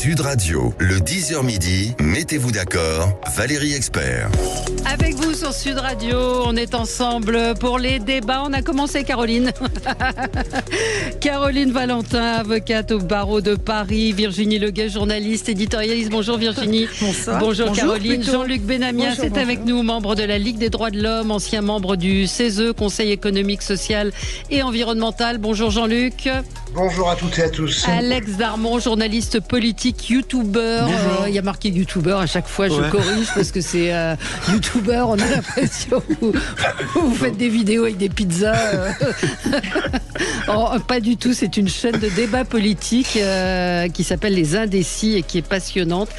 Sud Radio, le 10h midi, mettez-vous d'accord, Valérie Expert. Avec vous sur Sud Radio, on est ensemble pour les débats. On a commencé, Caroline. Caroline Valentin, avocate au barreau de Paris. Virginie Leguet, journaliste, éditorialiste. Bonjour Virginie. Bonsoir. Bonjour Caroline. Jean-Luc Benamia, c'est avec nous, membre de la Ligue des droits de l'homme, ancien membre du CESE, Conseil économique, social et environnemental. Bonjour Jean-Luc. Bonjour à toutes et à tous. Alex Darmon, journaliste politique, youtubeur. Il y a marqué youtubeur à chaque fois, je corrige parce que c'est youtubeur, on a l'impression que vous faites des vidéos avec des pizzas. Oh, pas du tout, c'est une chaîne de débat politique qui s'appelle Les Indécis et qui est passionnante.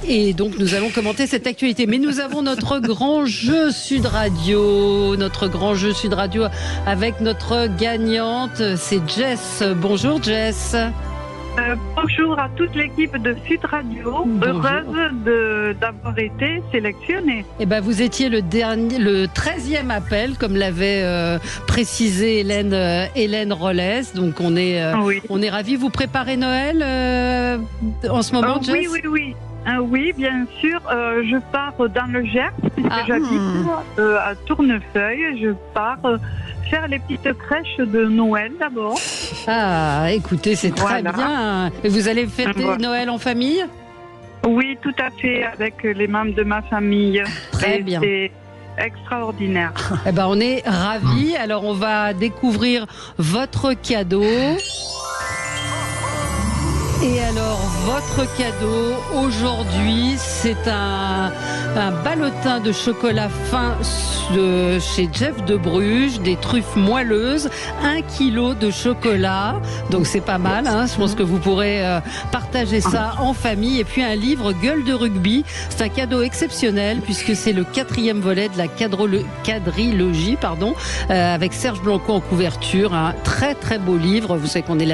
Et donc nous allons commenter cette actualité. Mais nous avons notre grand jeu Sud Radio, avec notre gagnante, c'est Jess. Bonjour Jess. Bonjour à toute l'équipe de Sud Radio, heureuse d'avoir été sélectionnée. Eh ben, vous étiez le 13e appel, comme l'avait précisé Hélène Rollès. Donc on est ravis. Vous préparez Noël en ce moment, Jess ? Oui. Oui, bien sûr. Je pars dans le Gers, puisque j'habite à Tournefeuille. Je pars faire les petites crèches de Noël d'abord. Ah, écoutez, c'est très bien. Et vous allez fêter Noël en famille ? Oui, tout à fait, avec les membres de ma famille. Très bien. C'est extraordinaire. Eh ben, on est ravis. Alors, on va découvrir votre cadeau. Et alors, votre cadeau aujourd'hui, c'est un ballotin de chocolat fin chez Jeff de Bruges, des truffes moelleuses, 1 kilo de chocolat. Donc c'est pas mal, hein. Je pense que vous pourrez partager ça en famille. Et puis un livre Gueule de rugby. C'est un cadeau exceptionnel puisque c'est le 4e volet de la quadrilogie, avec Serge Blanco en couverture. Un très très beau livre. Vous savez qu'on est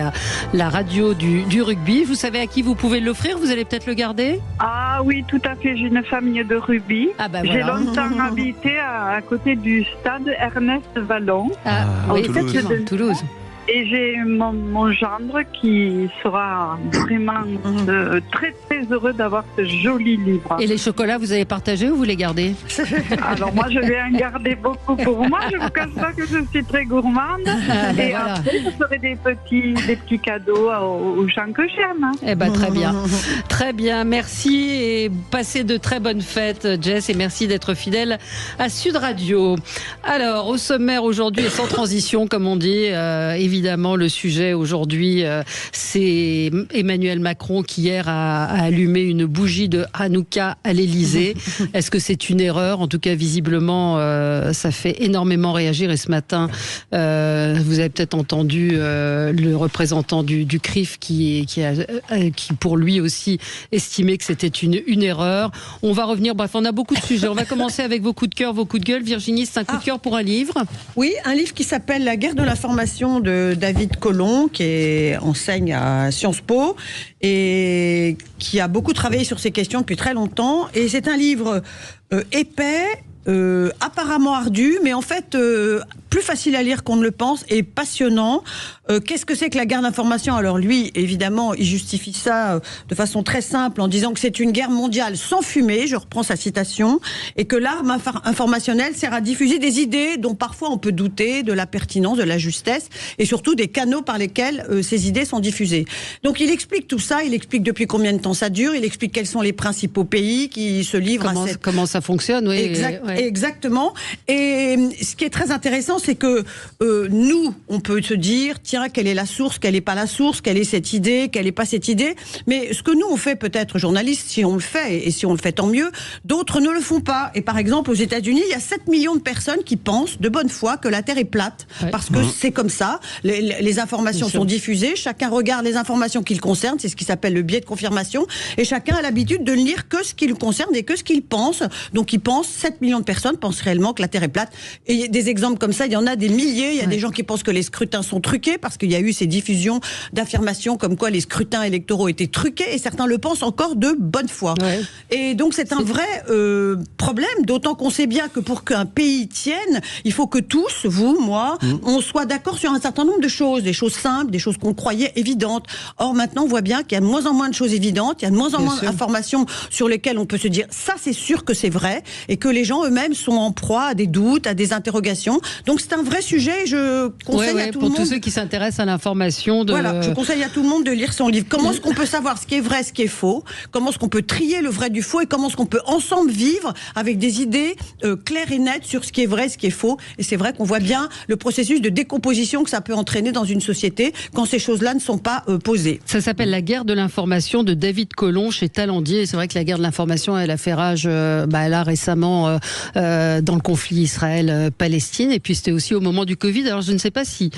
la radio du rugby. Vous savez à qui vous pouvez l'offrir? Vous allez peut-être le garder? Ah oui, tout à fait. J'ai une famille de rugby. Ah bah J'ai voilà. longtemps habité à côté du stade Ernest Vallon. Oui, effectivement, Toulouse. Et j'ai mon gendre qui sera vraiment très très heureux d'avoir ce joli livre. Et les chocolats, vous avez partagé ou vous les gardez? Alors moi, je vais en garder beaucoup pour moi. Je ne vous cache pas que je suis très gourmande. Et après, je ferai des petits cadeaux aux gens que j'aime. Eh ben, très bien. Très bien. Merci et passez de très bonnes fêtes, Jess. Et merci d'être fidèle à Sud Radio. Alors, au sommaire aujourd'hui, et sans transition, comme on dit, évidemment, le sujet aujourd'hui, c'est Emmanuel Macron qui hier a allumé une bougie de Hanouka à l'Élysée. Est-ce que c'est une erreur? En tout cas, visiblement, ça fait énormément réagir. Et ce matin, vous avez peut-être entendu le représentant du CRIF qui pour lui aussi, estimait que c'était une erreur. On va revenir, bref, on a beaucoup de sujets. On va commencer avec vos coups de cœur, vos coups de gueule. Virginie, c'est un coup de cœur pour un livre? Oui, un livre qui s'appelle La guerre de l'information de David Colomb, qui enseigne à Sciences Po et qui a beaucoup travaillé sur ces questions depuis très longtemps. Et c'est un livre épais, apparemment ardu, mais en fait plus facile à lire qu'on ne le pense et passionnant. Qu'est-ce que c'est que la guerre d'information? Alors lui, évidemment, il justifie ça de façon très simple en disant que c'est une guerre mondiale sans fumée, je reprends sa citation, et que l'arme informationnelle sert à diffuser des idées dont parfois on peut douter de la pertinence, de la justesse, et surtout des canaux par lesquels ces idées sont diffusées. Donc il explique tout ça, il explique depuis combien de temps ça dure, il explique quels sont les principaux pays qui se livrent à cette... Comment ça fonctionne, oui. Exactement. Et ce qui est très intéressant, c'est que nous, on peut se dire, tiens, quelle est la source, quelle n'est pas la source, quelle est cette idée, quelle n'est pas cette idée. Mais ce que nous, on fait peut-être, journalistes, si on le fait, et si on le fait tant mieux, d'autres ne le font pas. Et par exemple, aux États-Unis, il y a 7 millions de personnes qui pensent de bonne foi que la Terre est plate. Parce que c'est comme ça. Les informations sont diffusées, chacun regarde les informations qui le concernent, c'est ce qui s'appelle le biais de confirmation, et chacun a l'habitude de ne lire que ce qui le concerne et que ce qu'il pense. Donc il pense, 7 millions de personnes pensent réellement que la Terre est plate. Et des exemples comme ça, il y en a des milliers. Il y a des gens qui pensent que les scrutins sont truqués parce qu'il y a eu ces diffusions d'affirmations comme quoi les scrutins électoraux étaient truqués, et certains le pensent encore de bonne foi. Ouais. Et donc c'est un vrai problème, d'autant qu'on sait bien que pour qu'un pays tienne, il faut que tous, vous, moi, on soit d'accord sur un certain nombre de choses, des choses simples, des choses qu'on croyait évidentes. Or maintenant, on voit bien qu'il y a de moins en moins de choses évidentes, il y a de moins en moins d'informations sur lesquelles on peut se dire ça c'est sûr que c'est vrai, et que les gens eux-mêmes sont en proie à des doutes, à des interrogations. Donc c'est un vrai sujet. Je conseille à tout le monde. Pour tous ceux qui s'intéressent à l'information. Voilà, je conseille à tout le monde de lire son livre. Comment est-ce qu'on peut savoir ce qui est vrai, ce qui est faux? Comment est-ce qu'on peut trier le vrai du faux? Et comment est-ce qu'on peut ensemble vivre avec des idées claires et nettes sur ce qui est vrai, ce qui est faux? Et c'est vrai qu'on voit bien le processus de décomposition que ça peut entraîner dans une société quand ces choses-là ne sont pas posées. Ça s'appelle La guerre de l'information de David Colomb chez Talendier. Et c'est vrai que la guerre de l'information, elle a fait rage là récemment dans le conflit Israël-Palestine. Et puis c'était aussi au moment du Covid. Alors je ne sais pas si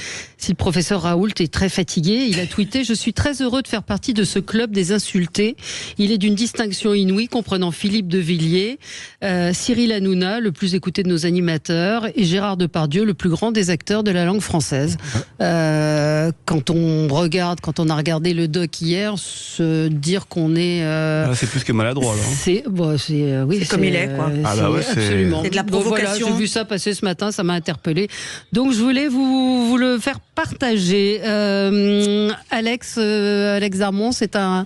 le professeur Raoult est très fatigué. Il a tweeté: je suis très heureux de faire partie de ce club des insultés. Il est d'une distinction inouïe, comprenant Philippe de Villiers, Cyril Hanouna, le plus écouté de nos animateurs, et Gérard Depardieu, le plus grand des acteurs de la langue française. Quand on a regardé le doc hier, se dire qu'on est... c'est plus que maladroit, là. C'est comme il est, quoi. Absolument. C'est de la provocation. Voilà, j'ai vu ça passer ce matin, ça m'a interpellé. Donc je voulais vous le faire partager. Alex Darmon, c'est un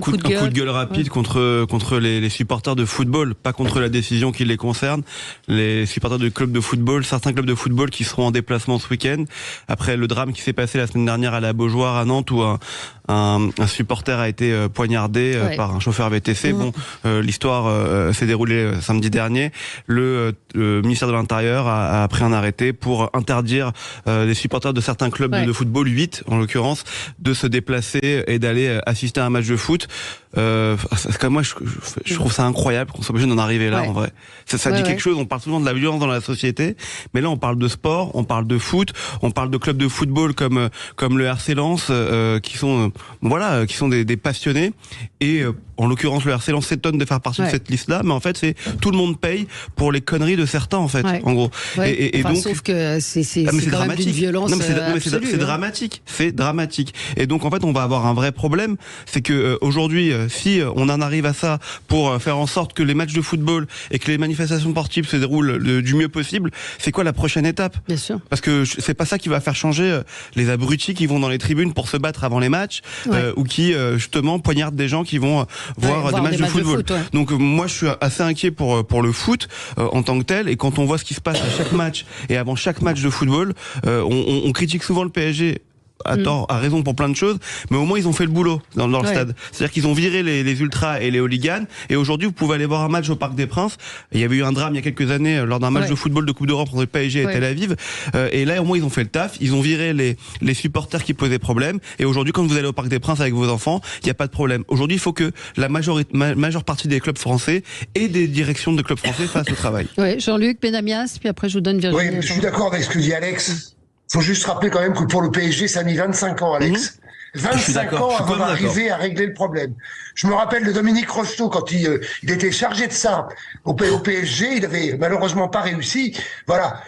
coup de gueule. Un coup de gueule rapide contre les supporters de football, pas contre la décision qui les concerne. Les supporters de clubs de football, certains clubs de football qui seront en déplacement ce week-end, après le drame qui s'est passé la semaine dernière à la Beaujoire à Nantes, où un supporter a été poignardé par un chauffeur VTC. L'histoire s'est déroulée samedi dernier. Le ministère de l'Intérieur a pris un arrêté pour interdire les supporters de certains clubs de football, 8 en l'occurrence, de se déplacer et d'aller assister à un match de foot. Moi, je trouve ça incroyable qu'on soit obligé d'en arriver là, en vrai. Ça dit quelque chose. On parle souvent de la violence dans la société, mais là, on parle de sport, on parle de foot, on parle de clubs de football comme le RC Lens, qui sont des passionnés. Et en l'occurrence, le RC Lens s'étonne de faire partie de cette liste-là, mais en fait, c'est tout le monde paye pour les conneries de certains, en fait, en gros. Et donc, sauf que c'est quand même d'une violence absolue. C'est dramatique, c'est dramatique. Et donc, en fait, on va avoir un vrai problème, c'est que aujourd'hui, si on en arrive à ça pour faire en sorte que les matchs de football et que les manifestations sportives se déroulent du mieux possible, c'est quoi la prochaine étape? Bien sûr. Parce que c'est pas ça qui va faire changer les abrutis qui vont dans les tribunes pour se battre avant les matchs, ou qui justement poignardent des gens qui vont voir des matchs de football. Donc moi je suis assez inquiet pour le foot en tant que tel, et quand on voit ce qui se passe à chaque match et avant chaque match de football, on critique souvent le PSG à tort, à raison pour plein de choses, mais au moins ils ont fait le boulot dans le stade. C'est-à-dire qu'ils ont viré les ultras et les hooligans, et aujourd'hui vous pouvez aller voir un match au Parc des Princes. Il y avait eu un drame il y a quelques années lors d'un match de football de Coupe d'Europe entre le PSG et Tel Aviv, et là au moins ils ont fait le taf, ils ont viré les supporters qui posaient problème, et aujourd'hui quand vous allez au Parc des Princes avec vos enfants, il n'y a pas de problème. Aujourd'hui il faut que la majeure partie des clubs français et des directions de clubs français fassent le travail. Jean-Luc Benamias, puis après je vous donne Virginie. Oui, je suis d'accord avec ce que dit Alex. Faut juste rappeler quand même que pour le PSG, ça a mis 25 ans, Alex. 25 ans avant d'arriver à régler le problème. Je me rappelle de Dominique Rocheteau quand il était chargé de ça au PSG, il avait malheureusement pas réussi. Voilà,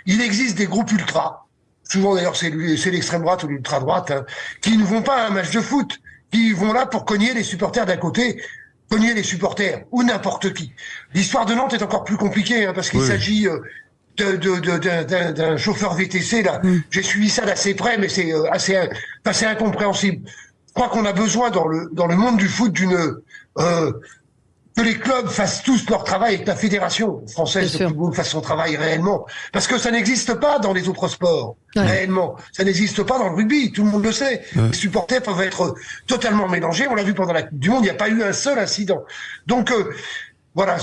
il existe des groupes ultras. Souvent d'ailleurs c'est l'extrême droite ou l'ultra droite, qui ne vont pas à un match de foot, qui vont là pour cogner les supporters d'un côté, cogner les supporters ou n'importe qui. L'histoire de Nantes est encore plus compliquée parce qu'il s'agit d'un chauffeur VTC là. J'ai suivi ça d'assez près, mais c'est assez incompréhensible. Je crois qu'on a besoin dans le monde du foot que les clubs fassent tous leur travail et que la fédération française de football fasse son travail réellement, parce que ça n'existe pas dans les autres sports réellement. Ça n'existe pas dans le rugby, tout le monde le sait. Les supporters peuvent être totalement mélangés. On l'a vu pendant la Coupe du Monde, il n'y a pas eu un seul incident. Donc voilà,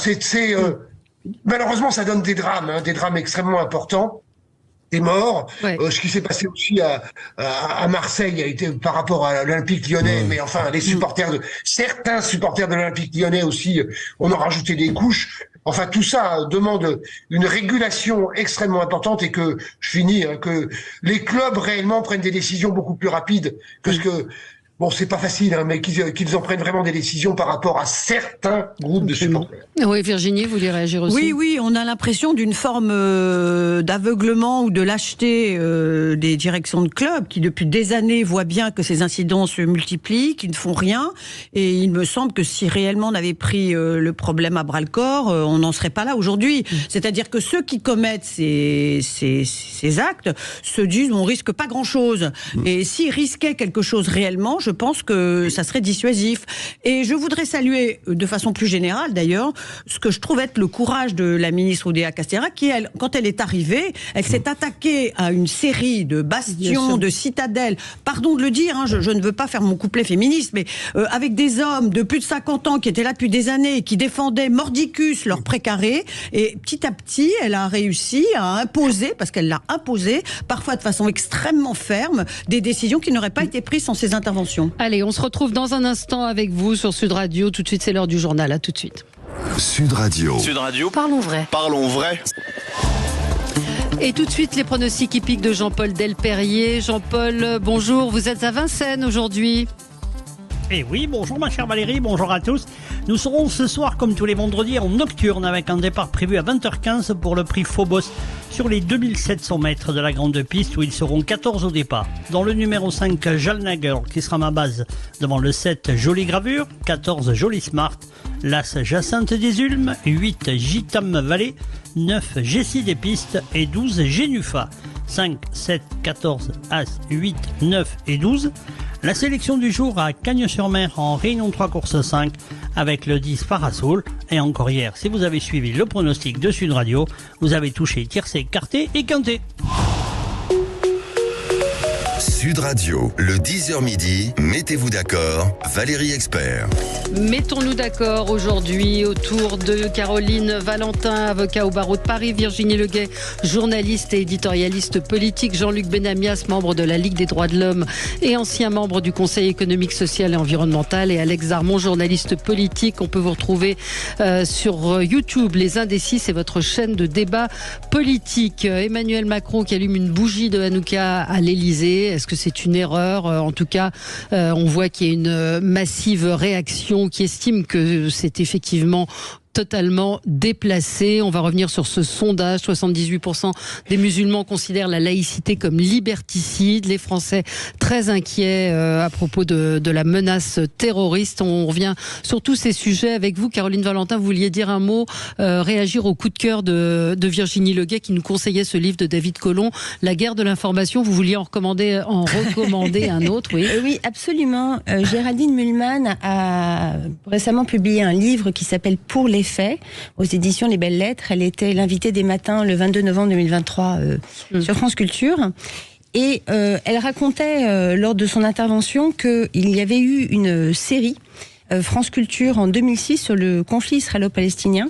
malheureusement, ça donne des drames extrêmement importants, des morts. Ce qui s'est passé aussi à Marseille a été par rapport à l'Olympique Lyonnais, mais enfin, certains supporters de l'Olympique Lyonnais aussi, on a rajouté des couches. Enfin, tout ça demande une régulation extrêmement importante, et que les clubs réellement prennent des décisions beaucoup plus rapides que ce que bon, c'est pas facile, hein, mais qu'ils en prennent vraiment des décisions par rapport à certains groupes de supporters. Oui, Virginie, vous voulez réagir aussi? Oui, on a l'impression d'une forme d'aveuglement ou de lâcheté des directions de clubs qui, depuis des années, voient bien que ces incidents se multiplient, qui ne font rien. Et il me semble que si réellement on avait pris le problème à bras-le-corps, on n'en serait pas là aujourd'hui. C'est-à-dire que ceux qui commettent ces actes se disent on risque pas grand-chose. Et s'ils risquaient quelque chose réellement, je pense que ça serait dissuasif. Et je voudrais saluer, de façon plus générale d'ailleurs, ce que je trouve être le courage de la ministre Oudéa Castéra, qui, elle, quand elle est arrivée, elle s'est attaquée à une série de bastions, de citadelles. Pardon de le dire, hein, je ne veux pas faire mon couplet féministe, mais avec des hommes de plus de 50 ans qui étaient là depuis des années et qui défendaient mordicus leur précaré. Et petit à petit, elle a réussi à imposer, parce qu'elle l'a imposé, parfois de façon extrêmement ferme, des décisions qui n'auraient pas été prises sans ces interventions. Allez, on se retrouve dans un instant avec vous sur Sud Radio. Tout de suite, c'est l'heure du journal. À tout de suite. Sud Radio. Sud Radio. Parlons vrai. Parlons vrai. Et tout de suite, les pronostics hippiques de Jean-Paul Delperrier. Jean-Paul, bonjour. Vous êtes à Vincennes aujourd'hui. Eh oui, bonjour ma chère Valérie, bonjour à tous. Nous serons ce soir, comme tous les vendredis, en nocturne avec un départ prévu à 20h15 pour le prix Phobos sur les 2700 mètres de la grande piste où ils seront 14 au départ. Dans le numéro 5, Jalnager qui sera ma base devant le 7, Jolie Gravure, 14, Jolie Smart, l'As Jacinthe des Ulmes, 8, Gitam Vallée, 9, Jessie des Pistes et 12, Génufa. 5, 7, 14, As, 8, 9 et 12. La sélection du jour à Cagnes-sur-Mer en Réunion 3 course 5 avec le 10 Parasol. Et encore hier, si vous avez suivi le pronostic de Sud Radio, vous avez touché tiercé, quarté et quinté. Sud Radio, le 10h midi, mettez-vous d'accord, Valérie Expert. Mettons-nous d'accord aujourd'hui autour de Caroline Valentin, avocat au barreau de Paris, Virginie Leguet, journaliste et éditorialiste politique, Jean-Luc Benamias, membre de la Ligue des droits de l'homme et ancien membre du Conseil économique, social et environnemental, et Alex Zarmon, journaliste politique. On peut vous retrouver sur YouTube. Les Indécis, c'est votre chaîne de débat politique. Emmanuel Macron qui allume une bougie de Hanouka à l'Elysée. Est-ce que c'est une erreur? En tout cas, on voit qu'il y a une massive réaction qui estime que c'est effectivement totalement déplacé. On va revenir sur ce sondage. 78% des musulmans considèrent la laïcité comme liberticide. Les Français très inquiets à propos de la menace terroriste. On revient sur tous ces sujets avec vous. Caroline Valentin, vous vouliez dire un mot, réagir au coup de cœur de Virginie Leguet qui nous conseillait ce livre de David Colomb, La guerre de l'information. Vous vouliez en recommander un autre, oui? Oui, absolument. Géraldine Mühlmann a récemment publié un livre qui s'appelle Pour les faits, aux éditions Les Belles Lettres. Elle était l'invitée des matins le 22 novembre 2023 sur France Culture. Et elle racontait lors de son intervention qu'il y avait eu une série France Culture en 2006 sur le conflit israélo-palestinien.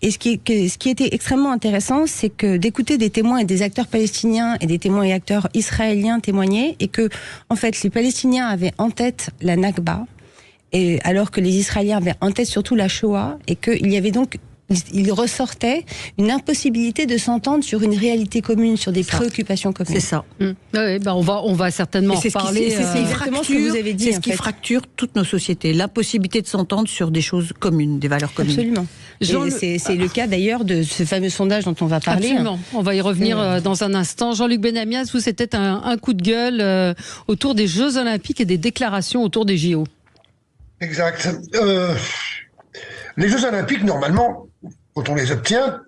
Et ce qui était extrêmement intéressant, c'est que d'écouter des témoins et des acteurs palestiniens et des témoins et acteurs israéliens témoigner, et que, en fait, les Palestiniens avaient en tête la Nakba, et alors que les Israéliens avaient en tête surtout la Shoah, et qu'il y avait donc, il ressortait une impossibilité de s'entendre sur une réalité commune, sur des préoccupations communes. C'est ça. Oui, on va certainement en reparler. C'est exactement ce que vous avez dit. C'est ce qui fracture toutes nos sociétés, l'impossibilité de s'entendre sur des choses communes, des valeurs communes. Absolument. C'est le cas d'ailleurs de ce fameux sondage dont on va parler. Absolument. On va y revenir dans un instant. Jean-Luc Benamias, vous, c'était un coup de gueule autour des Jeux Olympiques et des déclarations autour des JO. Exact. Les Jeux Olympiques, normalement, quand on les obtient,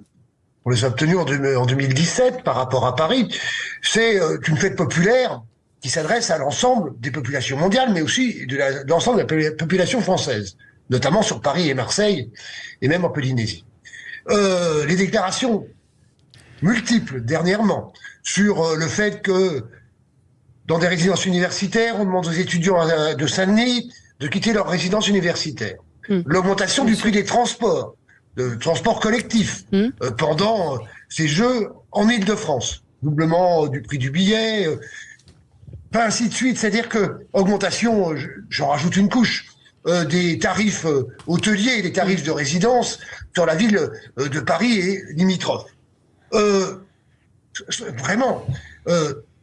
on les a obtenus en 2017 par rapport à Paris, c'est une fête populaire qui s'adresse à l'ensemble des populations mondiales, mais aussi de l'ensemble de la population française, notamment sur Paris et Marseille, et même en Polynésie. Les déclarations multiples dernièrement sur le fait que dans des résidences universitaires, on demande aux étudiants de Saint-Denis de quitter leur résidence universitaire. L'augmentation du prix des transports, de transports collectifs, pendant ces Jeux en Île-de-France. Doublement du prix du billet, ainsi de suite. C'est-à-dire que augmentation, j'en rajoute une couche, des tarifs hôteliers et des tarifs de résidence sur la ville de Paris et limitrophes. Vraiment,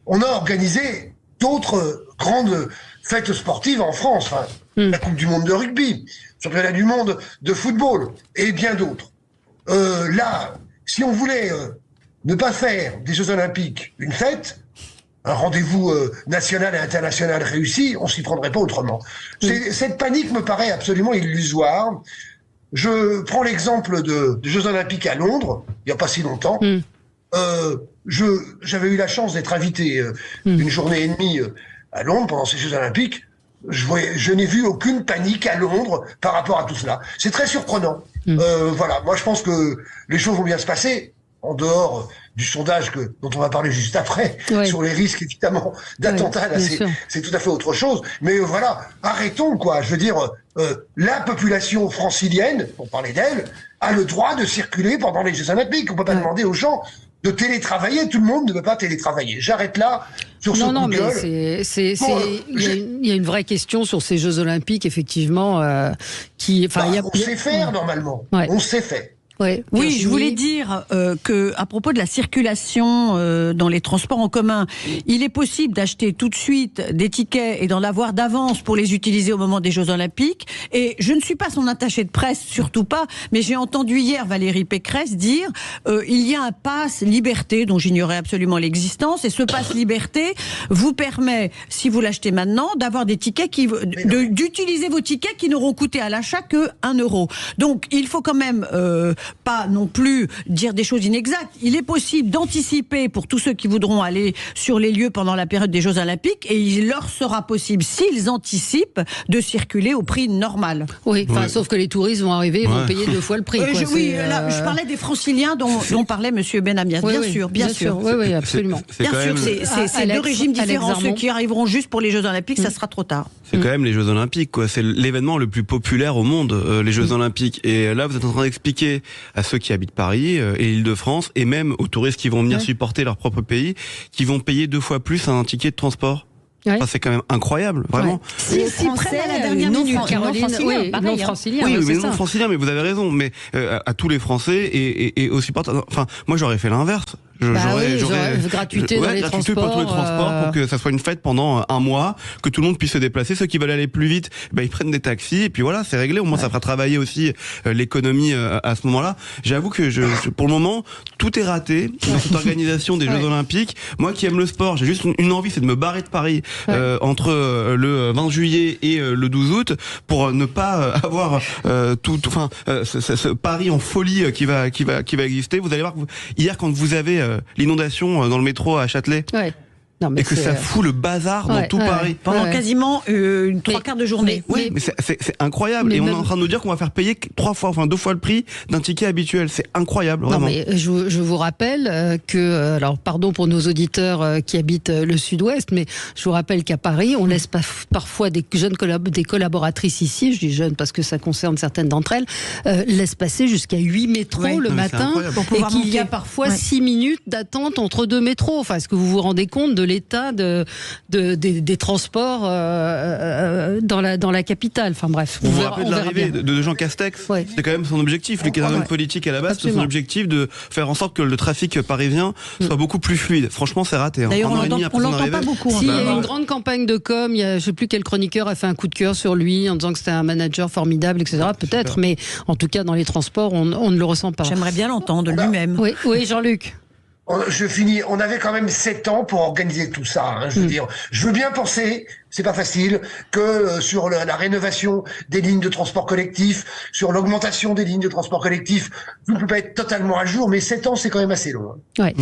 on a organisé d'autres grandes fête sportive en France. Enfin, la Coupe du monde de rugby, championnat du monde de football et bien d'autres. Là, si on voulait ne pas faire des Jeux Olympiques une fête, un rendez-vous national et international réussi, on s'y prendrait pas autrement. Cette panique me paraît absolument illusoire. Je prends l'exemple des Jeux Olympiques à Londres, il n'y a pas si longtemps. J'avais eu la chance d'être invité une journée et demie à Londres pendant ces Jeux Olympiques. Je n'ai vu aucune panique à Londres par rapport à tout cela. C'est très surprenant. Voilà, moi je pense que les choses vont bien se passer, en dehors du sondage dont on va parler juste après, sur les risques évidemment d'attentats, c'est tout à fait autre chose. Mais voilà, arrêtons quoi. Je veux dire, la population francilienne, pour parler d'elle, a le droit de circuler pendant les Jeux Olympiques. On peut pas demander aux gens de télétravailler, tout le monde ne peut pas télétravailler. J'arrête là sur ce coup de gueule. Il y a une vraie question sur ces Jeux Olympiques, effectivement, on sait faire normalement. On sait faire. Oui, je voulais dire que à propos de la circulation dans les transports en commun, il est possible d'acheter tout de suite des tickets et d'en avoir d'avance pour les utiliser au moment des Jeux Olympiques. Et je ne suis pas son attachée de presse, surtout pas, mais j'ai entendu hier Valérie Pécresse dire il y a un pass liberté dont j'ignorais absolument l'existence, et ce pass liberté vous permet, si vous l'achetez maintenant, d'avoir des tickets d'utiliser vos tickets qui n'auront coûté à l'achat que 1 €. Donc il faut quand même pas non plus dire des choses inexactes. Il est possible d'anticiper pour tous ceux qui voudront aller sur les lieux pendant la période des Jeux Olympiques, et il leur sera possible, s'ils anticipent, de circuler au prix normal. Sauf que les touristes vont arriver et vont payer 2 fois le prix. Je parlais des franciliens dont parlait Monsieur Benamias, bien sûr. Oui, absolument. C'est 2 régimes différents. Ceux qui arriveront juste pour les Jeux Olympiques, ça sera trop tard. C'est quand même les Jeux Olympiques, quoi. C'est l'événement le plus populaire au monde, les Jeux Olympiques. Et là, vous êtes en train d'expliquer à ceux qui habitent Paris et l'Île-de-France, et même aux touristes qui vont venir supporter leur propre pays, qui vont payer 2 fois plus un ticket de transport. Enfin, c'est quand même incroyable, vraiment. Si prennent à la dernière minute, Caroline, non francilien, mais vous avez raison. Mais à tous les Français et aux supporters. Enfin, moi, j'aurais fait l'inverse. J'aurais gratuité dans les transports, pour tous les transports, pour que ça soit une fête pendant 1 mois, que tout le monde puisse se déplacer. Ceux qui veulent aller plus vite, ils prennent des taxis, et puis voilà, c'est réglé. Au moins, ça fera travailler aussi l'économie à ce moment-là. J'avoue que pour le moment, tout est raté dans cette organisation des Jeux Olympiques. Moi qui aime le sport, j'ai juste une envie, c'est de me barrer de Paris entre le 20 juillet et le 12 août pour ne pas avoir ce Paris en folie qui va exister. Vous allez voir que hier, quand vous avez l'inondation dans le métro à Châtelet, et que ça fout le bazar dans tout Paris. Pendant quasiment 3/4 de journée. Mais c'est incroyable. Et on est en train de nous dire qu'on va faire payer 2 fois le prix d'un ticket habituel. C'est incroyable, vraiment. Non, mais je vous rappelle que, alors pardon pour nos auditeurs qui habitent le sud-ouest, mais je vous rappelle qu'à Paris, on laisse parfois des collaboratrices ici, je dis jeunes parce que ça concerne certaines d'entre elles, laissent passer jusqu'à 8 métros le matin, et qu'il y a parfois 6 minutes d'attente entre 2 métros. Enfin, est-ce que vous vous rendez compte de l'état des transports dans la capitale? Enfin bref. Vous vous rappelez de l'arrivée de Jean Castex? C'était quand même son objectif. Lui qui est un homme politique à la base, c'est son objectif de faire en sorte que le trafic parisien soit beaucoup plus fluide. Franchement, c'est raté. D'ailleurs, on l'entend pas beaucoup. Il y a une grande campagne de com. Je ne sais plus quel chroniqueur a fait un coup de cœur sur lui en disant que c'était un manager formidable, etc. Peut-être, mais en tout cas, dans les transports, on ne le ressent pas. J'aimerais bien l'entendre lui-même. Oui, Jean-Luc. Je finis. On avait quand même 7 ans pour organiser tout ça. Je veux dire, je veux bien penser, c'est pas facile, que sur la rénovation des lignes de transport collectif, sur l'augmentation des lignes de transport collectif, vous ne pouvez pas être totalement à jour, mais 7 ans, c'est quand même assez long. Mais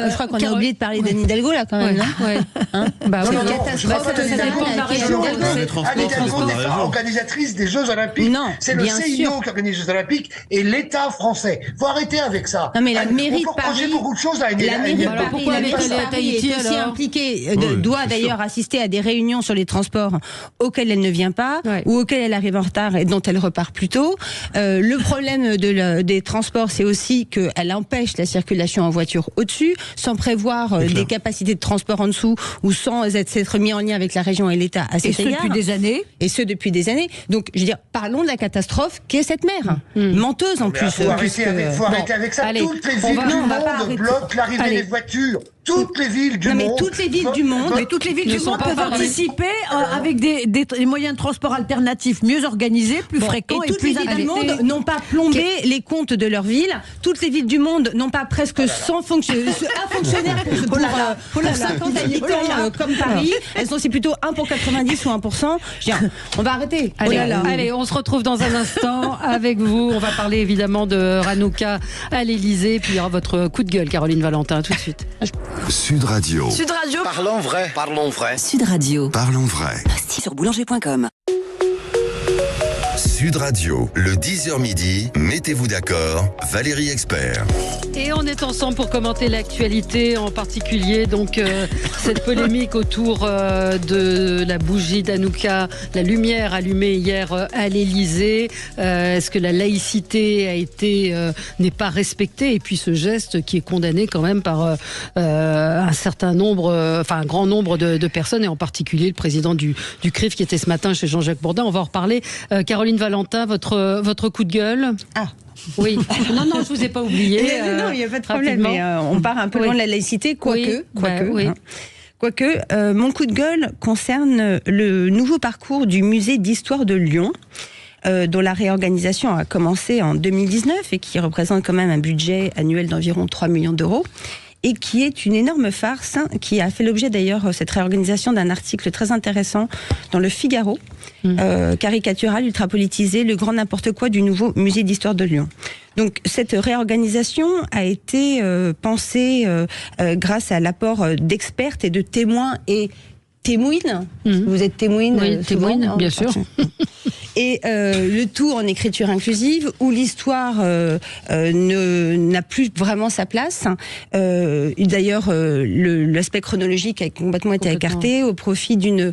je crois qu'on a oublié de parler d'Anne Hidalgo, là, quand même. Ça dépend de la région. Anne Hidalgo n'est pas organisatrice des Jeux Olympiques. C'est le CIO qui organise les Jeux Olympiques et l'État français. Faut arrêter avec ça. Non, mais la mairie de Paris, beaucoup de choses à la mairie de Paris est aussi impliquée, doit d'ailleurs assister à des réunions sur les transports auxquels elle ne vient pas, ou auxquels elle arrive en retard et dont elle repart plus tôt. Le problème des transports, c'est aussi qu'elle empêche la circulation en voiture au-dessus, sans prévoir des capacités de transport en dessous, ou sans s'être mis en lien avec la région et l'État à cet égard. Et ce depuis des années. Donc, je veux dire, parlons de la catastrophe qu'est cette mer. Menteuse en plus. Faut arrêter avec ça. Toutes les villes du monde bloquent l'arrivée des voitures. toutes les villes du monde. Mais toutes les villes du monde peuvent participer avec des moyens de transport alternatifs mieux organisés, plus fréquents et toutes plus les villes du adaptés. monde n'ont pas plombé les comptes de leur ville. Toutes les villes du monde n'ont pas presque 100 fonctionnaires pour 50 habitants comme Paris. Elles sont aussi plutôt 1 pour 90 ou 1%. Je veux dire, on va arrêter. Allez, on se retrouve dans un instant avec vous. On va parler évidemment de Hanouka à l'Elysée. Puis il y aura votre coup de gueule, Caroline Valentin, tout de suite. Sud Radio. Sud Radio. Parlons vrai. Parlons vrai. Sud Radio. Parlons vrai. Posti sur boulanger.com. Sud Radio, le 10h midi, mettez-vous d'accord, Valérie Expert. Et on est ensemble pour commenter l'actualité, en particulier donc cette polémique autour de la bougie d'Hanouka, la lumière allumée hier à l'Elysée. Est-ce que la laïcité a été n'est pas respectée, et puis ce geste qui est condamné quand même par un certain nombre, un grand nombre de personnes, et en particulier le président du CRIF qui était ce matin chez Jean-Jacques Bourdin. On va en reparler. Caroline Valentin, votre coup de gueule. Oui. Non, je vous ai pas oublié. Non, il n'y a pas de problème. Mais, on part un peu loin de la laïcité, quoique. Mon coup de gueule concerne le nouveau parcours du musée d'histoire de Lyon, dont la réorganisation a commencé en 2019 et qui représente quand même un budget annuel d'environ 3 millions d'euros. Et qui est une énorme farce, qui a fait l'objet d'ailleurs, cette réorganisation, d'un article très intéressant dans le Figaro, caricatural, ultra-politisé, le grand n'importe quoi du nouveau musée d'histoire de Lyon. Donc cette réorganisation a été pensée grâce à l'apport d'expertes et de témoins et témoines. Vous êtes témoine? Oui, témoine, bien sûr. Et le tout en écriture inclusive, où l'histoire n'a plus vraiment sa place. D'ailleurs, l'aspect chronologique a complètement été écarté au profit d'une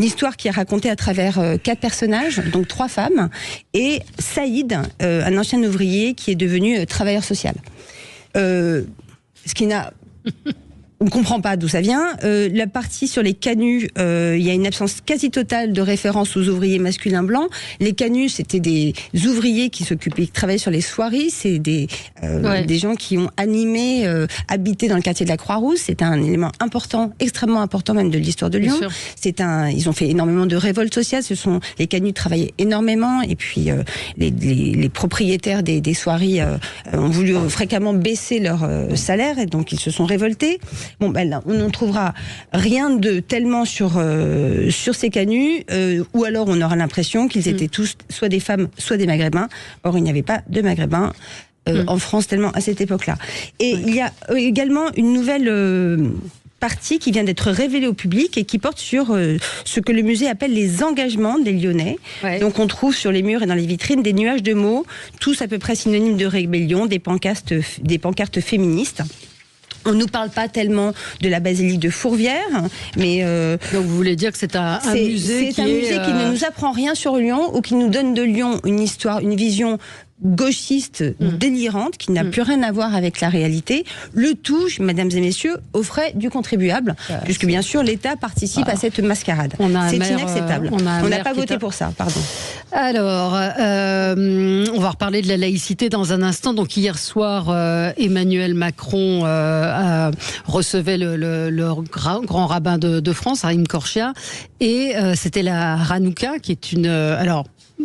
histoire qui est racontée à travers 4 personnages, donc 3 femmes, et Saïd, un ancien ouvrier qui est devenu travailleur social. Ce qui n'a... On ne comprend pas d'où ça vient. La partie sur les canuts, il y a une absence quasi totale de référence aux ouvriers masculins blancs. Les canuts, c'était des ouvriers qui travaillaient sur les soieries. C'est des gens qui ont animé, habité dans le quartier de la Croix-Rousse. C'est un élément important, extrêmement important même de l'histoire de Lyon. Ils ont fait énormément de révoltes sociales. Les canuts travaillaient énormément. Et puis, les propriétaires des soieries ont voulu fréquemment baisser leur salaire. Et donc, ils se sont révoltés. Bon, là, on ne trouvera rien de tellement sur ces canuts, ou alors on aura l'impression qu'ils étaient tous soit des femmes, soit des maghrébins. Or, il n'y avait pas de maghrébins en France tellement à cette époque-là. Et il y a également une nouvelle partie qui vient d'être révélée au public et qui porte sur ce que le musée appelle les engagements des Lyonnais. Donc on trouve sur les murs et dans les vitrines des nuages de mots, tous à peu près synonymes de rébellion, des pancartes féministes. On ne nous parle pas tellement de la basilique de Fourvière, mais... Donc vous voulez dire que c'est un musée qui ne nous apprend rien sur Lyon, ou qui nous donne de Lyon une histoire, une vision gauchiste délirante, qui n'a plus rien à voir avec la réalité. Le tout, mesdames et messieurs, aux frais du contribuable, puisque bien sûr l'État participe à cette mascarade. C'est inacceptable. On n'a pas voté pour ça, pardon. Alors, on va reparler de la laïcité dans un instant. Donc hier soir, Emmanuel Macron recevait le grand rabbin de France, Haïm Korchia, et c'était la Hanouka, qui est une...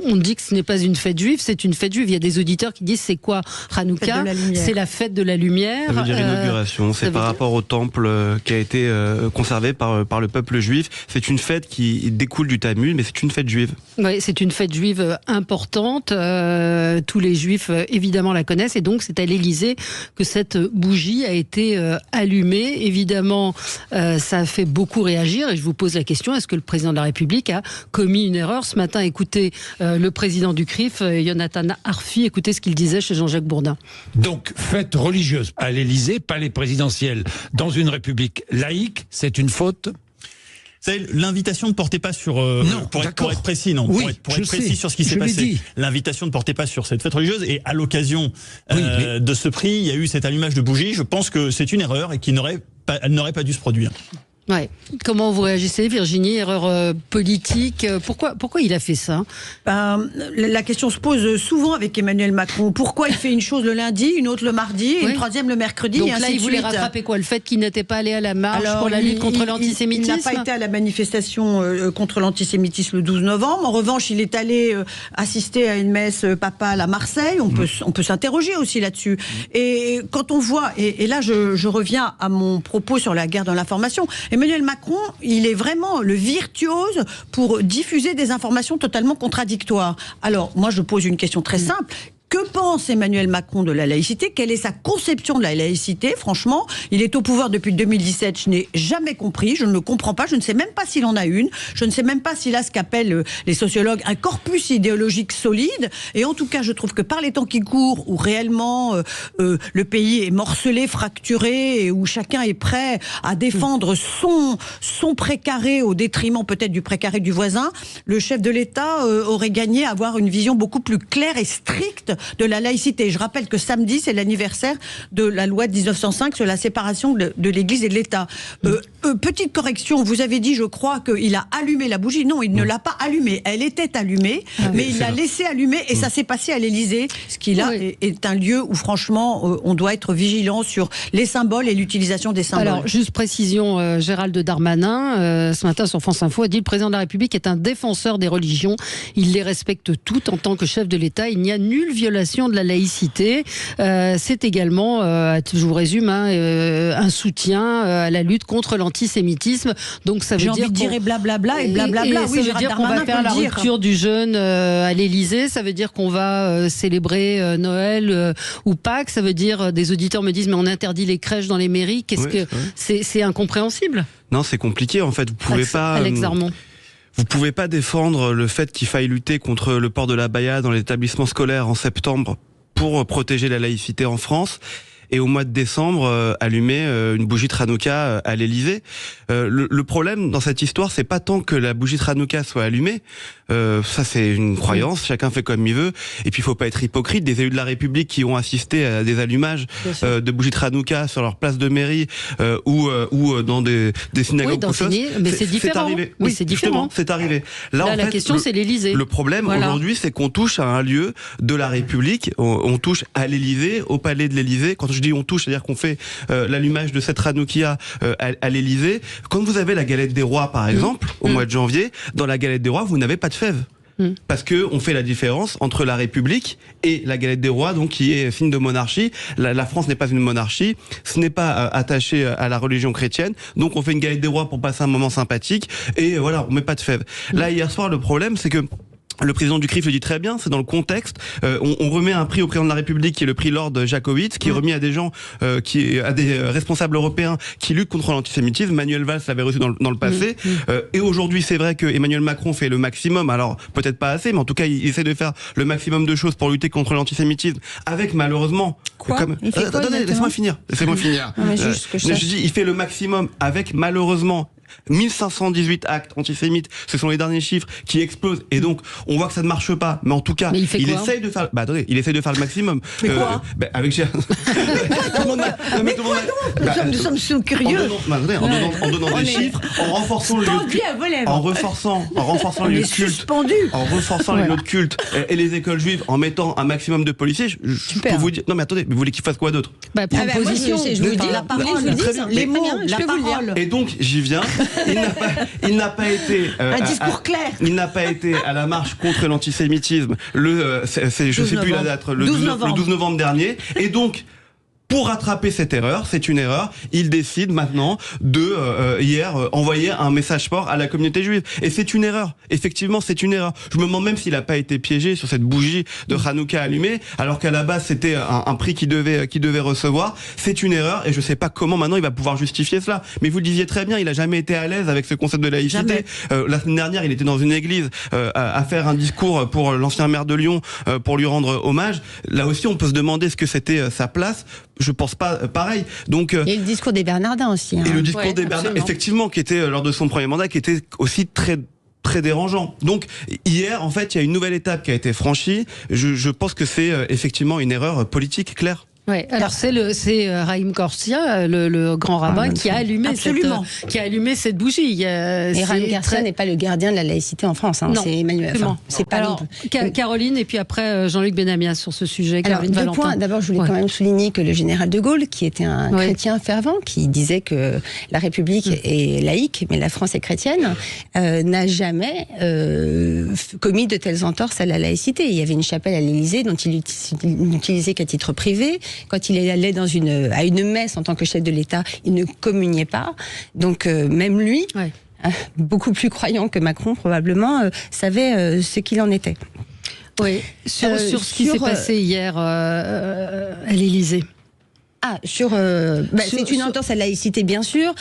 on dit que ce n'est pas une fête juive, c'est une fête juive. Il y a des auditeurs qui disent c'est quoi Hanouka? C'est la fête de la lumière. Ça veut dire inauguration. C'est par rapport au temple qui a été conservé par le peuple juif. C'est une fête qui découle du Talmud, mais c'est une fête juive. Oui, c'est une fête juive importante. Tous les juifs évidemment la connaissent, et donc c'est à l'Elysée que cette bougie a été allumée. Évidemment, ça a fait beaucoup réagir, et je vous pose la question, est-ce que le président de la République a commis une erreur ce matin? Écoutez le président du CRIF, Jonathan Arfi, écoutez ce qu'il disait chez Jean-Jacques Bourdin. Donc, fête religieuse à l'Élysée, palais présidentiel, dans une république laïque, c'est une faute? L'invitation ne portait pas sur... pour être précis, non. Oui, pour être précis sur ce qui s'est passé. L'invitation ne portait pas sur cette fête religieuse, et à l'occasion de ce prix, il y a eu cet allumage de bougies. Je pense que c'est une erreur et qu'elle n'aurait pas dû se produire. Ouais. Comment vous réagissez, Virginie? Erreur politique. Pourquoi il a fait ça? La question se pose souvent avec Emmanuel Macron. Pourquoi il fait une chose le lundi, une autre le mardi, et une troisième le mercredi? Donc et ainsi là, il de voulait suite. rattraper quoi? Le fait qu'il n'était pas allé à la marche pour la lutte contre l'antisémitisme? Il n'a pas été à la manifestation contre l'antisémitisme le 12 novembre. En revanche, il est allé assister à une messe papale à Marseille. On peut s'interroger aussi là-dessus. Et quand on voit, et là je reviens à mon propos sur la guerre de l'information, Emmanuel Macron, il est vraiment le virtuose pour diffuser des informations totalement contradictoires. Alors, moi, je pose une question très simple. Que pense Emmanuel Macron de la laïcité? Quelle est sa conception de la laïcité? Franchement, il est au pouvoir depuis 2017. Je n'ai jamais compris. Je ne le comprends pas. Je ne sais même pas s'il en a une. Je ne sais même pas s'il a ce qu'appellent les sociologues un corpus idéologique solide. Et en tout cas, je trouve que par les temps qui courent, où réellement le pays est morcelé, fracturé, et où chacun est prêt à défendre son précaré au détriment peut-être du précaré du voisin, le chef de l'État aurait gagné à avoir une vision beaucoup plus claire et stricte de la laïcité. Je rappelle que samedi, c'est l'anniversaire de la loi de 1905 sur la séparation de l'Église et de l'État. Petite correction, vous avez dit, je crois, qu'il a allumé la bougie. Non, il ne l'a pas allumée. Elle était allumée, mais il l'a laissée allumer et ça s'est passé à l'Élysée, ce qui là est un lieu où franchement, on doit être vigilant sur les symboles et l'utilisation des symboles. Alors, juste précision, Gérald Darmanin, ce matin sur France Info, a dit le président de la République est un défenseur des religions. Il les respecte toutes en tant que chef de l'État. Il n'y a nulle violation de la laïcité. C'est également, je vous résume, un soutien à la lutte contre l'antisémitisme. Donc ça veut dire j'ai envie de dire blablabla et blablabla. Oui, ça veut dire qu'on va faire la rupture du jeûne à l'Élysée. Ça veut dire qu'on va célébrer Noël ou Pâques. Ça veut dire, des auditeurs me disent, mais on interdit les crèches dans les mairies. C'est incompréhensible. Non, c'est compliqué en fait. Vous pouvez pas. Alex Armand. Vous pouvez pas défendre le fait qu'il faille lutter contre le port de l'abaya dans les établissements scolaires en septembre pour protéger la laïcité en France. Et au mois de décembre, allumer une bougie de Hanouka à l'Élysée. Le problème dans cette histoire, c'est pas tant que la bougie de Hanouka soit allumée. Ça, c'est une croyance. Chacun fait comme il veut. Et puis, il faut pas être hypocrite. Des élus de la République qui ont assisté à des allumages de bougies de Hanouka sur leur place de mairie ou dans des synagogues. Mais c'est différent. Arrivé. Oui, c'est différent. C'est arrivé. Là, en la fait, question, c'est l'Élysée. Le problème aujourd'hui, c'est qu'on touche à un lieu de la République. On touche à l'Élysée, au palais de l'Élysée. Quand je dis on touche, c'est-à-dire qu'on fait l'allumage de cette Hanoukia à l'Élysée. Quand vous avez la galette des rois, par exemple, au mois de janvier, dans la galette des rois, vous n'avez pas de fèves. Parce que on fait la différence entre la République et la galette des rois, donc qui est signe de monarchie. La France n'est pas une monarchie, ce n'est pas attaché à la religion chrétienne, donc on fait une galette des rois pour passer un moment sympathique et voilà, on met pas de fèves. Là, hier soir, le problème, c'est que le président du CRIF le dit très bien, c'est dans le contexte. On remet un prix au président de la République qui est le prix Lord Jacowitz, qui est remis à des gens, à des responsables européens qui luttent contre l'antisémitisme. Manuel Valls l'avait reçu dans le passé. Et aujourd'hui, c'est vrai que Emmanuel Macron fait le maximum. Alors peut-être pas assez, mais en tout cas, il essaie de faire le maximum de choses pour lutter contre l'antisémitisme. Avec malheureusement, attendez, laissez-moi finir. Je dis, il fait le maximum avec malheureusement 1518 actes antisémites, ce sont les derniers chiffres qui explosent et donc on voit que ça ne marche pas, mais en tout cas il essaye de faire il essaye de faire le maximum. Mais quoi avec nous sommes curieux en donnant des chiffres, en renforçant le lieu de culte, en renforçant les lieux de culte, en renforçant les lieux de culte et les écoles juives, en mettant un maximum de policiers. Je peux vous dire, non mais attendez, mais vous voulez qu'ils fassent quoi d'autre? Proposition, je vous dis la parole, les mots, la parole. Et donc j'y viens. Il n'a pas été un discours clair. Il n'a pas été à la marche contre l'antisémitisme. Je sais plus la date. Le 12 novembre dernier. Et donc, pour rattraper cette erreur, c'est une erreur, il décide maintenant de envoyer un message fort à la communauté juive. Et c'est une erreur. Effectivement, c'est une erreur. Je me demande même s'il n'a pas été piégé sur cette bougie de Hanouka allumée, alors qu'à la base c'était un prix qu'il devait recevoir. C'est une erreur et je sais pas comment maintenant il va pouvoir justifier cela. Mais vous le disiez très bien, il a jamais été à l'aise avec ce concept de laïcité. La semaine dernière, il était dans une église à faire un discours pour l'ancien maire de Lyon pour lui rendre hommage. Là aussi, on peut se demander ce que c'était sa place. Je pense pas pareil. Donc, et le discours des Bernardins aussi. Et le discours des Bernardins, effectivement, qui était lors de son premier mandat, qui était aussi très dérangeant. Donc hier, en fait, il y a une nouvelle étape qui a été franchie. Je pense que c'est effectivement une erreur politique claire. Ouais, alors c'est Raïm Korsia, le grand rabbin, qui a allumé cette bougie. Et Raïm Korsia n'est pas le gardien de la laïcité en France, hein, c'est Emmanuel. C'est pas alors, Caroline, et puis après Jean-Luc Benamias sur ce sujet. Alors, Caroline Valentin. 2 points. D'abord, je voulais quand même souligner que le général de Gaulle, qui était un chrétien fervent, qui disait que la République est laïque, mais la France est chrétienne, n'a jamais commis de telles entorses à la laïcité. Il y avait une chapelle à l'Élysée dont il n'utilisait qu'à titre privé. Quand il allait à une messe en tant que chef de l'État, il ne communiait pas. Donc même lui, beaucoup plus croyant que Macron probablement, savait ce qu'il en était. Oui, sur ce qui s'est passé hier à l'Élysée. C'est une entorse à la laïcité, bien sûr.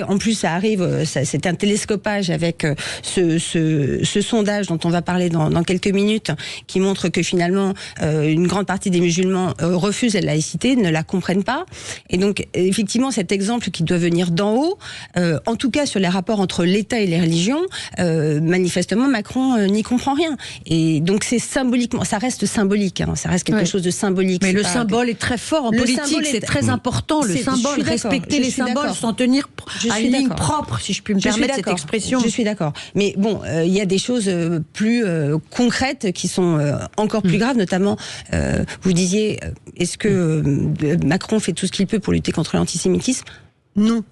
En plus, ça arrive, c'est un télescopage avec ce sondage dont on va parler dans quelques minutes, qui montre que finalement, une grande partie des musulmans refusent la laïcité, ne la comprennent pas. Et donc, effectivement, cet exemple qui doit venir d'en haut, en tout cas sur les rapports entre l'État et les religions, manifestement, Macron n'y comprend rien. Et donc, c'est symboliquement, ça reste symbolique, hein, ça reste quelque chose de symbolique. Mais le symbole est très fort en politique, c'est très important, le symbole, respecter les symboles, s'en tenir à une ligne propre, si je puis me permettre cette expression. Je suis d'accord. Mais bon, il y a des choses plus concrètes qui sont encore plus graves, notamment, vous disiez, est-ce que Macron fait tout ce qu'il peut pour lutter contre l'antisémitisme ? Non.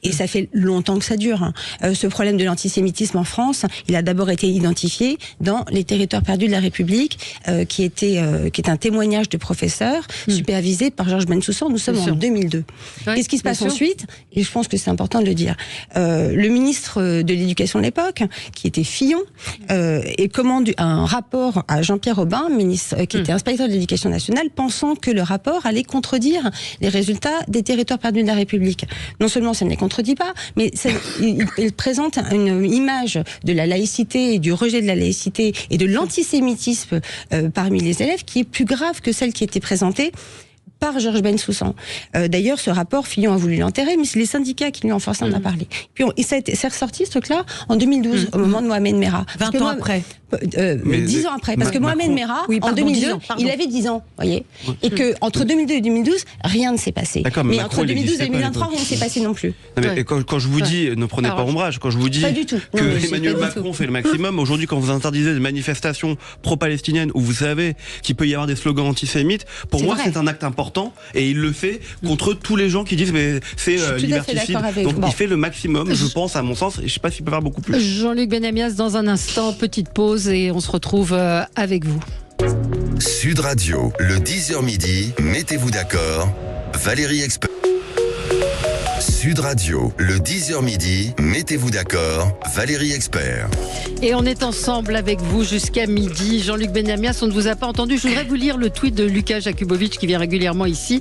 Et ça fait longtemps que ça dure. Hein. Ce problème de l'antisémitisme en France, il a d'abord été identifié dans les territoires perdus de la République, qui est un témoignage de professeur supervisé par Georges Bensoussan. Nous sommes en 2002. Qu'est-ce qui se passe ensuite ? Et je pense que c'est important de le dire. Le ministre de l'Éducation de l'époque, qui était Fillon, commande un rapport à Jean-Pierre Aubin, ministre, qui était inspecteur de l'Éducation nationale, pensant que le rapport allait contredire les résultats des territoires perdus de la République. Non seulement ça ne les contredit pas, mais il présente une image de la laïcité et du rejet de la laïcité et de l'antisémitisme parmi les élèves qui est plus grave que celle qui était présentée par Georges Bensoussan. D'ailleurs, ce rapport, Fillon a voulu l'enterrer, mais c'est les syndicats qui lui ont forcé à en parler. Puis c'est ressorti, ce truc-là, en 2012, au moment de Mohamed Merah. 20 ans après. 10 ans après. Parce que Mohamed Merah, en 2002, il avait 10 ans, voyez. Et que entre 2002 et 2012, rien ne s'est passé. Mais entre 2012 et 2023, rien ne s'est passé non plus. Non, mais quand je vous dis, ne prenez pas ombrage, quand je vous dis que Emmanuel Macron fait le maximum, aujourd'hui, quand vous interdisez des manifestations pro-palestiniennes où vous savez qu'il peut y avoir des slogans antisémites, pour moi, c'est un acte important. Et il le fait contre tous les gens qui disent mais c'est liberticide. Donc il fait le maximum, je pense, à mon sens, et je ne sais pas s'il peut faire beaucoup plus. Jean-Luc Benamias, dans un instant, petite pause et on se retrouve avec vous. Sud Radio, le 10h midi, mettez-vous d'accord, Valérie Expert. Sud Radio, le 10h midi, mettez-vous d'accord, Valérie Expert. Et on est ensemble avec vous jusqu'à midi. Jean-Luc Benamias, on ne vous a pas entendu. Je voudrais vous lire le tweet de Lucas Jakubowicz qui vient régulièrement ici.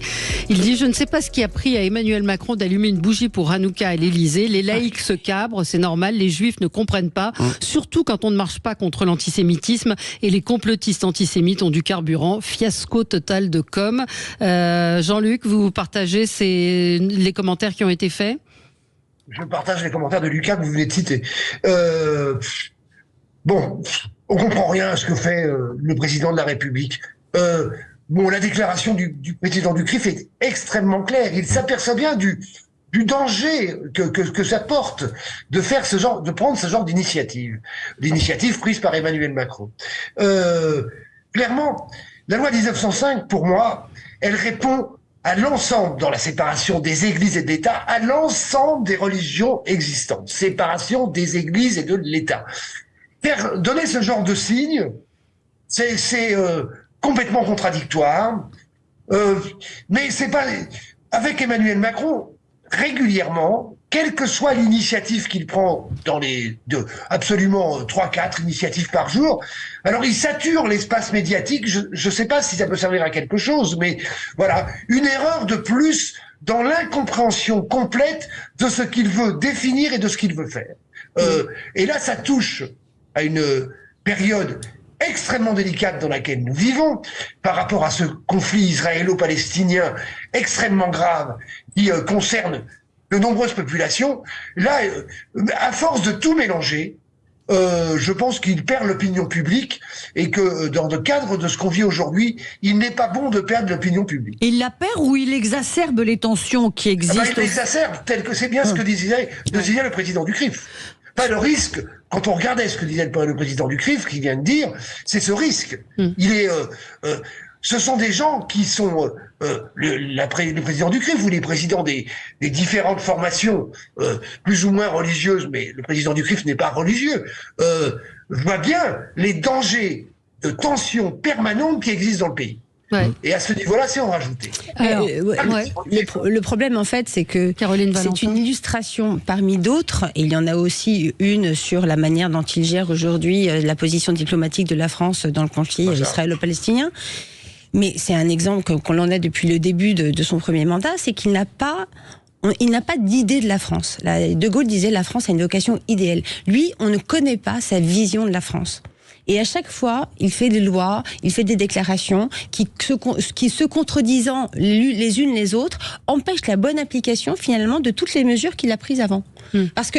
Il dit « Je ne sais pas ce qui a pris à Emmanuel Macron d'allumer une bougie pour Hanouka à l'Élysée. Les laïcs se cabrent, c'est normal. Les juifs ne comprennent pas. Surtout quand on ne marche pas contre l'antisémitisme. Et les complotistes antisémites ont du carburant. Fiasco total de com. » Jean-Luc, vous partagez les commentaires qui ont été faits ? Je partage les commentaires de Lucas que vous venez de citer. Bon, on comprend rien à ce que fait le président de la République. La déclaration du président du CRIF est extrêmement claire. Il s'aperçoit bien du danger que ça porte de prendre ce genre d'initiative. L'initiative prise par Emmanuel Macron. Clairement, la loi 1905, pour moi, elle répond à l'ensemble, dans la séparation des églises et de l'État, à l'ensemble des religions existantes. Séparation des églises et de l'État. Donner ce genre de signe, c'est complètement contradictoire. Mais c'est pas... Avec Emmanuel Macron, régulièrement, quelle que soit l'initiative qu'il prend dans absolument 3-4 initiatives par jour, alors il sature l'espace médiatique. Je ne sais pas si ça peut servir à quelque chose, mais voilà, une erreur de plus dans l'incompréhension complète de ce qu'il veut définir et de ce qu'il veut faire. Et là, ça touche à une période extrêmement délicate dans laquelle nous vivons par rapport à ce conflit israélo-palestinien extrêmement grave qui concerne de nombreuses populations. Là, à force de tout mélanger, je pense qu'il perd l'opinion publique et que dans le cadre de ce qu'on vit aujourd'hui, il n'est pas bon de perdre l'opinion publique. Il la perd ou il exacerbe les tensions qui existent? Il exacerbe, tel que c'est bien ce que disait le président du CRIF. Enfin, le risque, quand on regardait ce que disait le président du CRIF, qui vient de dire, c'est ce risque. Il est, ce sont des gens qui sont le président du CRIF ou les présidents des différentes formations plus ou moins religieuses, mais le président du CRIF n'est pas religieux, voit bien les dangers de tensions permanentes qui existent dans le pays. Ouais. Et à ce niveau-là, c'est en rajouter. Alors, le problème, en fait, c'est que c'est une illustration parmi d'autres, et il y en a aussi une sur la manière dont il gère aujourd'hui la position diplomatique de la France dans le conflit israélo-palestinien. Mais c'est un exemple qu'on en a depuis le début de son premier mandat, c'est qu'il n'a pas d'idée de la France. De Gaulle disait la France a une vocation idéale. Lui, on ne connaît pas sa vision de la France. Et à chaque fois, il fait des lois, il fait des déclarations qui se contredisant les unes les autres, empêchent la bonne application finalement de toutes les mesures qu'il a prises avant. Parce que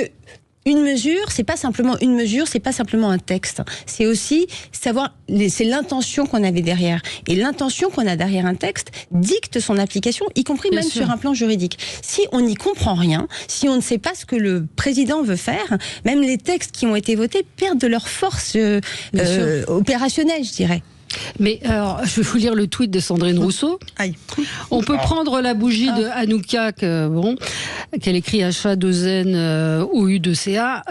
une mesure, c'est pas simplement une mesure, c'est pas simplement un texte. C'est aussi c'est l'intention qu'on avait derrière. Et l'intention qu'on a derrière un texte dicte son application, y compris même sur un plan juridique. Si on n'y comprend rien, si on ne sait pas ce que le président veut faire, même les textes qui ont été votés perdent de leur force opérationnelle, je dirais. Mais alors, je vais vous lire le tweet de Sandrine Rousseau. On peut prendre la bougie de Hanouka, qu'elle écrit H2N-OU2CA.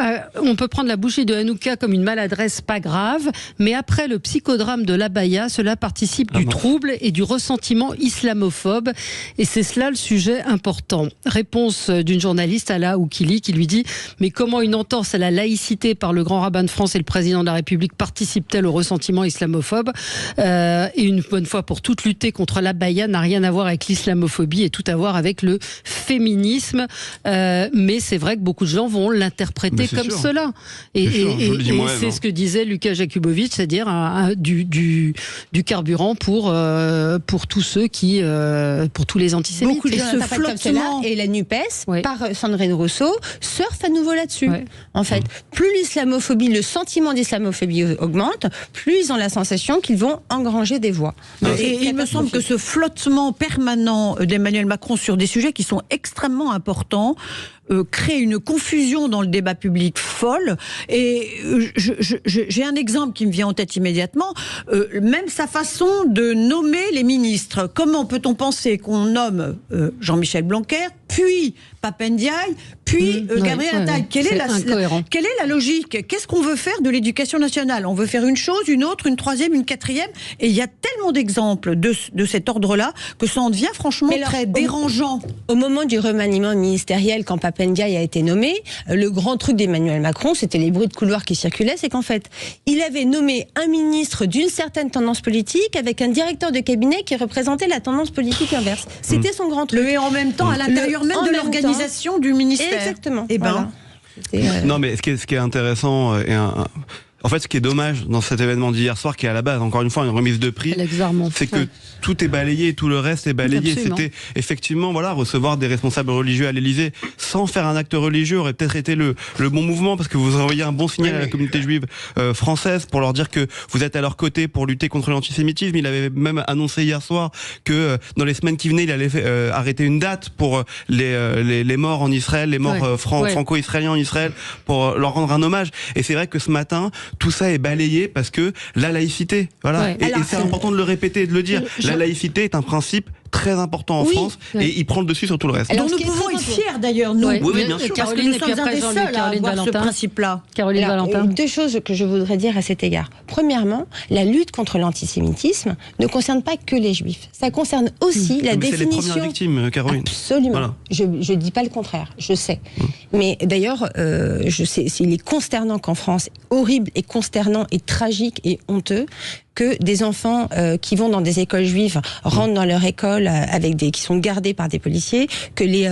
On peut prendre la bougie de Hanouka comme une maladresse pas grave, mais après le psychodrame de l'abaya, cela participe du trouble et du ressentiment islamophobe. Et c'est cela le sujet important. Réponse d'une journaliste, Ala Oukili, qui lui dit « Mais comment une entorse à la laïcité par le grand rabbin de France et le président de la République participe-t-elle au ressentiment islamophobe ?» Et une bonne fois pour toutes, lutter contre l'abaya n'a rien à voir avec l'islamophobie et tout à voir avec le féminisme. Mais c'est vrai que beaucoup de gens vont l'interpréter comme cela. Et c'est ce que disait Lucas Jakubowicz, c'est-à-dire du carburant pour tous ceux qui, pour tous les antisémites. Beaucoup de gens l'interprètent comme cela, et la NUPES, par Sandrine Rousseau, surfe à nouveau là-dessus. En fait, plus l'islamophobie, le sentiment d'islamophobie augmente, plus ils ont la sensation qu'ils vont engranger des voix. Et il me semble que ce flottement permanent d'Emmanuel Macron sur des sujets qui sont extrêmement importants crée une confusion dans le débat public folle. Et j'ai un exemple qui me vient en tête immédiatement. Même sa façon de nommer les ministres. Comment peut-on penser qu'on nomme Jean-Michel Blanquer, puis Pape Ndiaye, puis Gabriel Attal? Quelle est la logique? Qu'est-ce qu'on veut faire de l'éducation nationale? On veut faire une chose, une autre, une troisième, une quatrième. Et il y a tellement d'exemples de cet ordre-là que ça en devient franchement très dérangeant. Au moment du remaniement ministériel, quand Pape Ndiaye a été nommé, le grand truc d'Emmanuel Macron, c'était les bruits de couloir qui circulaient, c'est qu'en fait, il avait nommé un ministre d'une certaine tendance politique avec un directeur de cabinet qui représentait la tendance politique inverse. C'était son grand truc. Et en même temps, à l'intérieur même de l'organisation du ministère. Exactement. Et ben. Non, mais ce qui est intéressant en fait, ce qui est dommage dans cet événement d'hier soir, qui est à la base, encore une fois, une remise de prix, c'est que tout est balayé, tout le reste est balayé. C'était effectivement, recevoir des responsables religieux à l'Élysée sans faire un acte religieux aurait peut-être été le bon mouvement, parce que vous envoyez un bon signal à la communauté juive française pour leur dire que vous êtes à leur côté pour lutter contre l'antisémitisme. Il avait même annoncé hier soir que dans les semaines qui venaient, il allait arrêter une date pour les morts en Israël, les morts franco-israéliens en Israël, pour leur rendre un hommage. Et c'est vrai que ce matin, tout ça est balayé parce que la laïcité, et c'est important de le répéter et de le dire, la laïcité est un principe très important en France et il prend le dessus sur tout le reste. Alors, nous pouvons être fiers d'ailleurs, nous, bien sûr. parce que nous sommes un des seuls à avoir ce principe-là. Caroline Valentin. Deux choses que je voudrais dire à cet égard. Premièrement, la lutte contre l'antisémitisme ne concerne pas que les juifs. Ça concerne aussi la définition... C'est les premières victimes, Caroline. Absolument. Voilà. Je ne dis pas le contraire, je sais. Mais d'ailleurs, je sais, il est consternant qu'en France, horrible et consternant et tragique et honteux, que des enfants qui vont dans des écoles juives rentrent dans leur école qui sont gardés par des policiers, que les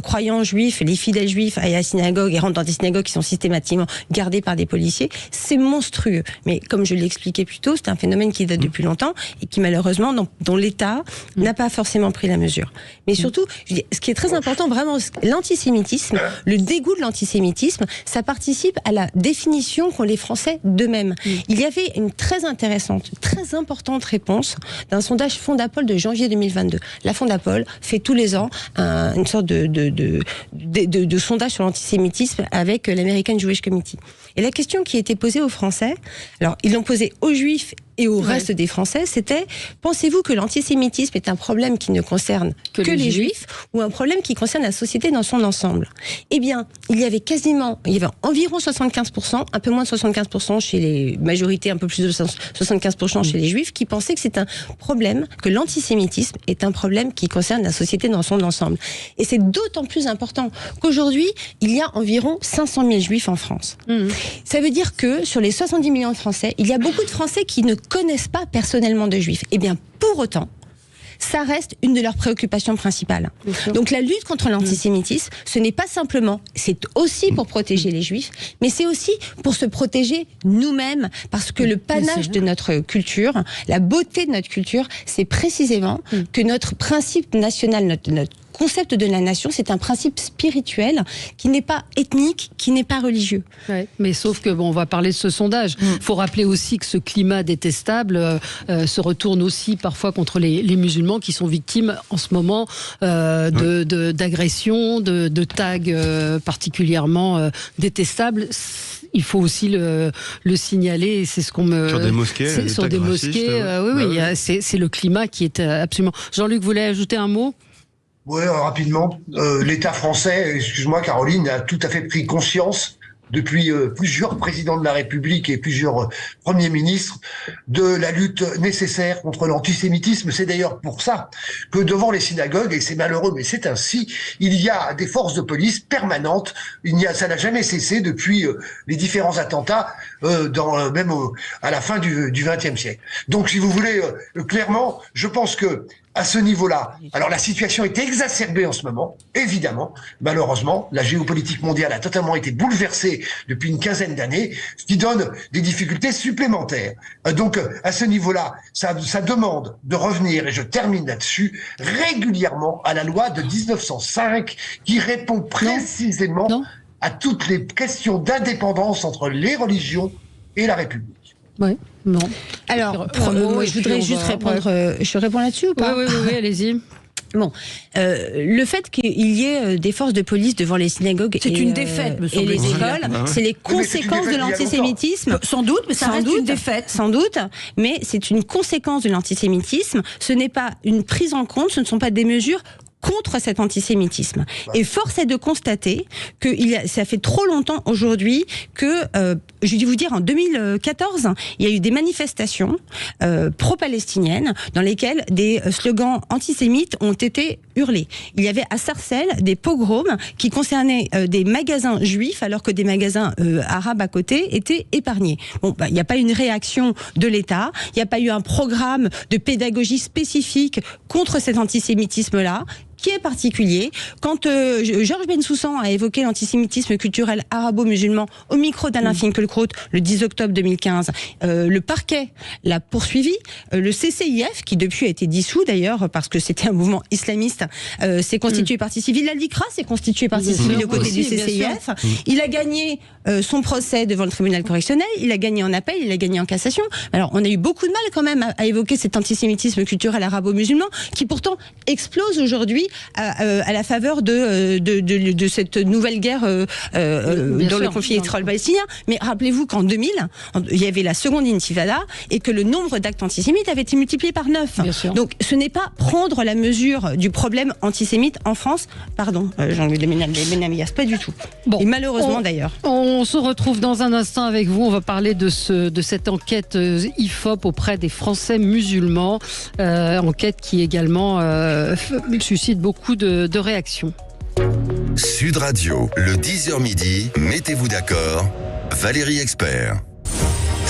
croyants juifs, les fidèles juifs aillent à la synagogue et rentrent dans des synagogues qui sont systématiquement gardées par des policiers. C'est monstrueux. Mais comme je l'expliquais plus tôt, c'est un phénomène qui date depuis longtemps et qui malheureusement, dont l'État n'a pas forcément pris la mesure. Mais surtout, ce qui est très important, vraiment, l'antisémitisme, le dégoût de l'antisémitisme, ça participe à la définition qu'ont les Français d'eux-mêmes. Il y avait une très intéressante, très importante réponse d'un sondage Fondapol de janvier 2022. La Fondapol fait tous les ans une sorte de sondage sur l'antisémitisme avec l'American Jewish Committee. Et la question qui était posée aux Français, alors ils l'ont posée aux Juifs et au reste des Français, c'était: pensez-vous que l'antisémitisme est un problème qui ne concerne que les Juifs ou un problème qui concerne la société dans son ensemble? Eh bien, il y avait environ 75%, un peu moins de 75% chez les majorités, un peu plus de 75% chez les Juifs, qui pensaient que c'est un problème, que l'antisémitisme est un problème qui concerne la société dans son ensemble. Et c'est d'autant plus important qu'aujourd'hui, il y a environ 500 000 Juifs en France. Ça veut dire que sur les 70 millions de Français, il y a beaucoup de Français qui ne connaissent pas personnellement de Juifs. Eh bien, pour autant, ça reste une de leurs préoccupations principales. Donc la lutte contre l'antisémitisme, ce n'est pas simplement, c'est aussi pour protéger les Juifs, mais c'est aussi pour se protéger nous-mêmes, parce que le panache de notre culture, la beauté de notre culture, c'est précisément que notre principe national, notre concept de la nation, c'est un principe spirituel qui n'est pas ethnique, qui n'est pas religieux. Ouais, mais sauf que, on va parler de ce sondage. Il faut rappeler aussi que ce climat détestable se retourne aussi parfois contre les musulmans qui sont victimes en ce moment d'agressions, de tags particulièrement détestables. Il faut aussi le signaler. C'est ce qu'on me sur des mosquées. Sur des mosquées, c'est le climat qui est absolument. Jean-Luc voulait ajouter un mot. Oui, rapidement. L'État français, excuse-moi Caroline, a tout à fait pris conscience depuis plusieurs présidents de la République et plusieurs premiers ministres de la lutte nécessaire contre l'antisémitisme. C'est d'ailleurs pour ça que devant les synagogues, et c'est malheureux mais c'est ainsi, il y a des forces de police permanentes. Ça n'a jamais cessé depuis les différents attentats même à la fin du XXe siècle. Donc si vous voulez, clairement, je pense que à ce niveau-là, alors la situation est exacerbée en ce moment, évidemment, malheureusement, la géopolitique mondiale a totalement été bouleversée depuis une quinzaine d'années, ce qui donne des difficultés supplémentaires. Donc à ce niveau-là, ça demande de revenir, et je termine là-dessus, régulièrement à la loi de 1905 qui répond précisément à toutes les questions d'indépendance entre les religions et la République. Oui, non. Alors, moi, je voudrais juste répondre. Je réponds là-dessus ou pas? Oui, allez-y. Bon, le fait qu'il y ait des forces de police devant les synagogues et les écoles, c'est les conséquences de l'antisémitisme. Sans doute, mais ça reste une défaite. Sans doute, mais c'est une conséquence de l'antisémitisme. Ce n'est pas une prise en compte, ce ne sont pas des mesures contre cet antisémitisme. Et force est de constater que ça fait trop longtemps aujourd'hui que, je vais vous dire, en 2014, il y a eu des manifestations pro-palestiniennes dans lesquelles des slogans antisémites ont été hurlés. Il y avait à Sarcelles des pogroms qui concernaient des magasins juifs alors que des magasins arabes à côté étaient épargnés. Bon, il n'y a pas une réaction de l'État, il n'y a pas eu un programme de pédagogie spécifique contre cet antisémitisme-là, qui est particulier. Quand Georges Bensoussan a évoqué l'antisémitisme culturel arabo-musulman au micro d'Alain Finkielkraut le 10 octobre 2015, le parquet l'a poursuivi. Le CCIF, qui depuis a été dissous d'ailleurs parce que c'était un mouvement islamiste, s'est constitué partie civile. L'ALDICRA s'est constitué partie civile aux côtés du CCIF. Il a gagné son procès devant le tribunal correctionnel, il a gagné en appel, il a gagné en cassation. Alors on a eu beaucoup de mal quand même à évoquer cet antisémitisme culturel arabo-musulman qui pourtant explose aujourd'hui à la faveur de cette nouvelle guerre dans le conflit israélo-palestinien. Mais rappelez-vous qu'en 2000, il y avait la seconde intifada et que le nombre d'actes antisémites avait été multiplié par 9. Donc ce n'est pas prendre la mesure du problème antisémite en France. Pardon, Jean-Louis Benamias, pas du tout. Bon, et malheureusement d'ailleurs. On se retrouve dans un instant avec vous. On va parler de cette enquête IFOP auprès des Français musulmans. Enquête qui également suscite beaucoup de réactions. Sud Radio, le 10h midi, mettez-vous d'accord, Valérie Expert.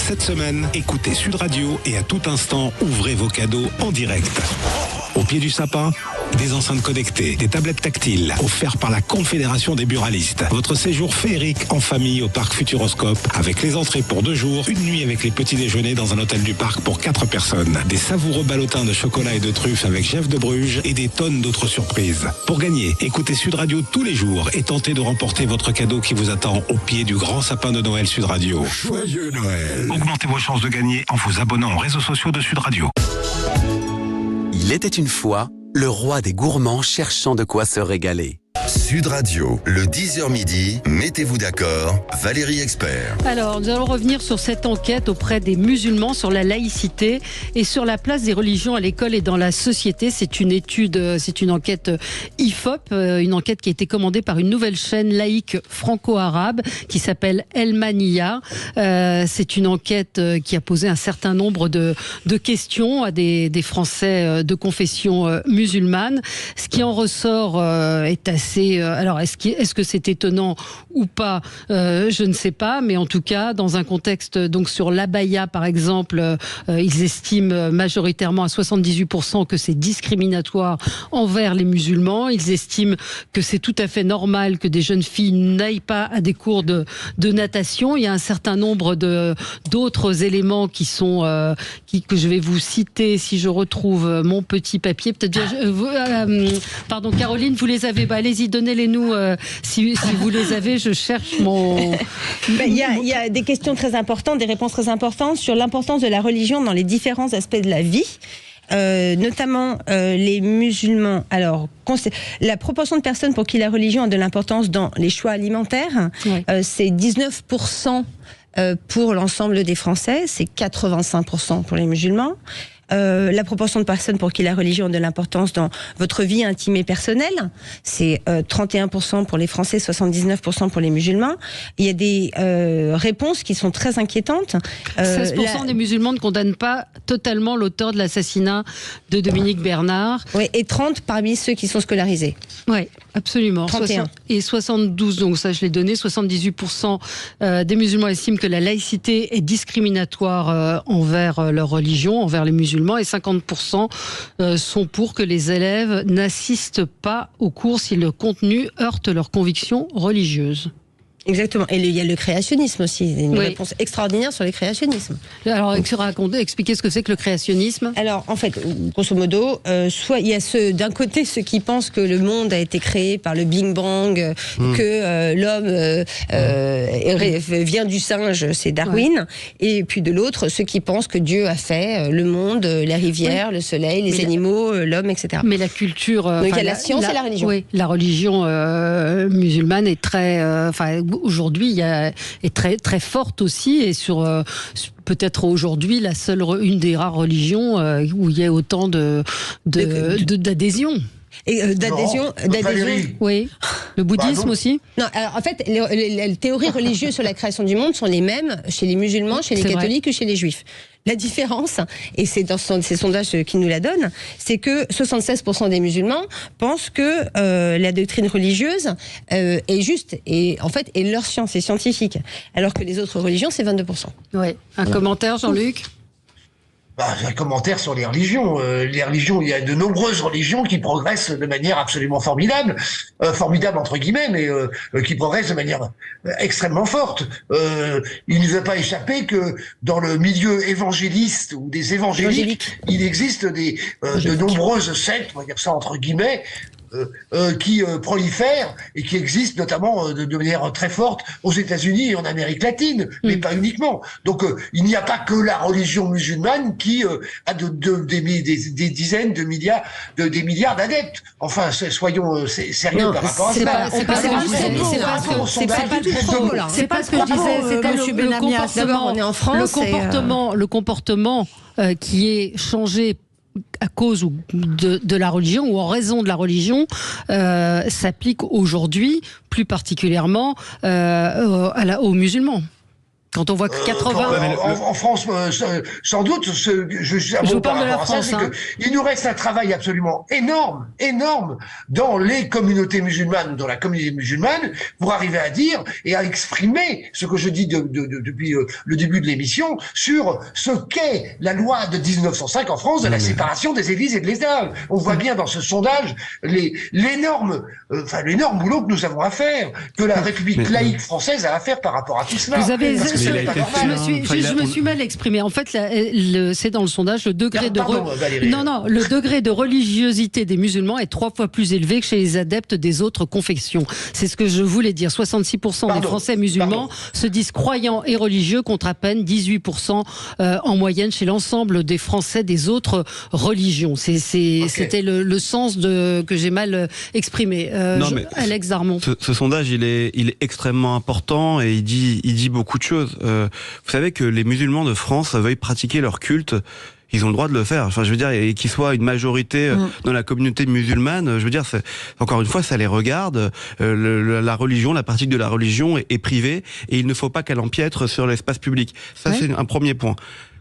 Cette semaine, écoutez Sud Radio et à tout instant, ouvrez vos cadeaux en direct. Au pied du sapin, des enceintes connectées, des tablettes tactiles, offerts par la Confédération des buralistes. Votre séjour féerique en famille au parc Futuroscope, avec les entrées pour 2 jours, une nuit avec les petits déjeuners dans un hôtel du parc pour 4 personnes. Des savoureux ballotins de chocolat et de truffes avec Jeff de Bruges et des tonnes d'autres surprises. Pour gagner, écoutez Sud Radio tous les jours et tentez de remporter votre cadeau qui vous attend au pied du grand sapin de Noël Sud Radio. Joyeux Noël. Augmentez vos chances de gagner en vous abonnant aux réseaux sociaux de Sud Radio. Il était une fois le roi des gourmands cherchant de quoi se régaler. Sud Radio, le 10h midi, mettez-vous d'accord, Valérie Expert. Alors, nous allons revenir sur cette enquête auprès des musulmans sur la laïcité et sur la place des religions à l'école et dans la société. C'est une étude, c'est une enquête IFOP, une enquête qui a été commandée par une nouvelle chaîne laïque franco-arabe qui s'appelle El Mania. C'est une enquête qui a posé un certain nombre de questions à des Français de confession musulmane. Ce qui en ressort est assez... alors, est-ce que c'est étonnant ou pas, je ne sais pas, mais en tout cas, dans un contexte, donc sur l'abaya par exemple, ils estiment majoritairement à 78% que c'est discriminatoire envers les musulmans. Ils estiment que c'est tout à fait normal que des jeunes filles n'aillent pas à des cours de natation. Il y a un certain nombre d'autres éléments qui sont que je vais vous citer si je retrouve mon petit papier. Peut-être, pardon, Caroline, vous les avez. Allez-y, donnez-les-nous si vous les avez. Je cherche mon... Il y a des questions très importantes, des réponses très importantes sur l'importance de la religion dans les différents aspects de la vie. Notamment les musulmans. Alors, la proportion de personnes pour qui la religion a de l'importance dans les choix alimentaires, c'est 19% pour l'ensemble des Français, c'est 85% pour les musulmans. La proportion de personnes pour qui la religion a de l'importance dans votre vie intime et personnelle, c'est 31% pour les Français, 79% pour les musulmans. Il y a des réponses qui sont très inquiétantes. 16% des musulmans ne condamnent pas totalement l'auteur de l'assassinat de Dominique Bernard. Oui, et 30 parmi ceux qui sont scolarisés. Oui, absolument. 31. Et 72, donc ça je l'ai donné, 78% des musulmans estiment que la laïcité est discriminatoire envers leur religion, envers les musulmans. Et 50% sont pour que les élèves n'assistent pas aux cours si le contenu heurte leurs convictions religieuses. Exactement. Et il y a le créationnisme aussi. Une réponse extraordinaire sur le créationnisme. Alors, expliquez ce que c'est que le créationnisme. Alors, en fait, grosso modo, soit il y a d'un côté ceux qui pensent que le monde a été créé par le Big Bang, que l'homme vient du singe, c'est Darwin. Et puis de l'autre, ceux qui pensent que Dieu a fait le monde, la rivière, le soleil, les animaux, l'homme, etc. Mais la culture... Donc il y a la science et la religion. Oui, la religion musulmane est très... aujourd'hui, est très, très forte aussi, et peut-être aujourd'hui une des rares religions où il y a autant d'adhésion. Et d'adhésion, oui. Le bouddhisme aussi. Non, alors en fait, les théories religieuses sur la création du monde sont les mêmes chez les musulmans, chez les catholiques ou chez les juifs. La différence, et c'est dans ces sondages qui nous la donnent, c'est que 76% des musulmans pensent que la doctrine religieuse est juste et en fait est leur science, est scientifique, alors que les autres religions c'est 22%. Ouais. Un commentaire, Jean-Luc? Un commentaire sur les religions. Les religions, il y a de nombreuses religions qui progressent de manière absolument formidable, formidable entre guillemets, mais qui progressent de manière extrêmement forte. Il ne nous a pas échappé que dans le milieu évangéliste ou des évangéliques, il existe de nombreuses sectes, on va dire ça entre guillemets, qui prolifèrent et qui existent notamment de manière très forte aux États-Unis et en Amérique latine, mais pas uniquement. Donc il n'y a pas que la religion musulmane qui a des dizaines de milliards, des milliards d'adeptes. Enfin, soyons sérieux par rapport à ça. C'est pas ce que je disais. C'était le comportement qui est changé à cause de la religion ou en raison de la religion s'applique aujourd'hui plus particulièrement aux musulmans. Quand on voit que 80... En France, sans doute, je vous parle de la France. Il nous reste un travail absolument énorme dans les communautés musulmanes, dans la communauté musulmane, pour arriver à dire et à exprimer ce que je dis depuis le début de l'émission sur ce qu'est la loi de 1905 en France de la séparation des églises et de l'État. On voit bien dans ce sondage l'énorme boulot que nous avons à faire, que la République laïque française a à faire par rapport à tout cela. Vous avez je me suis mal exprimé. En fait, c'est dans le sondage le degré le degré de religiosité des musulmans est 3 fois plus élevé que chez les adeptes des autres confessions. C'est ce que je voulais dire. 66% des Français musulmans se disent croyants et religieux, contre à peine 18% en moyenne chez l'ensemble des Français des autres religions. C'était le sens que j'ai mal exprimé. Alex Darmon. Ce sondage, il est extrêmement important et il dit beaucoup de choses. Vous savez que les musulmans de France veuillent pratiquer leur culte. Ils ont le droit de le faire. Enfin, je veux dire, et qu'ils soient une majorité dans la communauté musulmane, je veux dire, encore une fois, ça les regarde. La religion, la pratique de la religion est privée et il ne faut pas qu'elle empiètre sur l'espace public. Ça, c'est un premier point.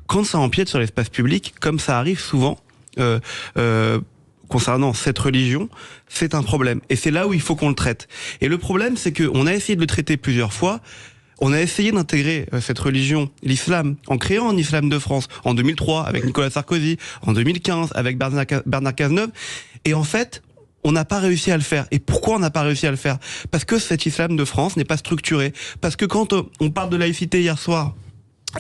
Quand ça empiète sur l'espace public, comme ça arrive souvent, concernant cette religion, c'est un problème. Et c'est là où il faut qu'on le traite. Et le problème, c'est qu'on a essayé de le traiter plusieurs fois. On a essayé d'intégrer cette religion, l'islam, en créant un islam de France, en 2003 avec Nicolas Sarkozy, en 2015 avec Bernard Cazeneuve, et en fait, on n'a pas réussi à le faire. Et pourquoi on n'a pas réussi à le faire? Parce que cet islam de France n'est pas structuré. Parce que quand on parle de laïcité hier soir,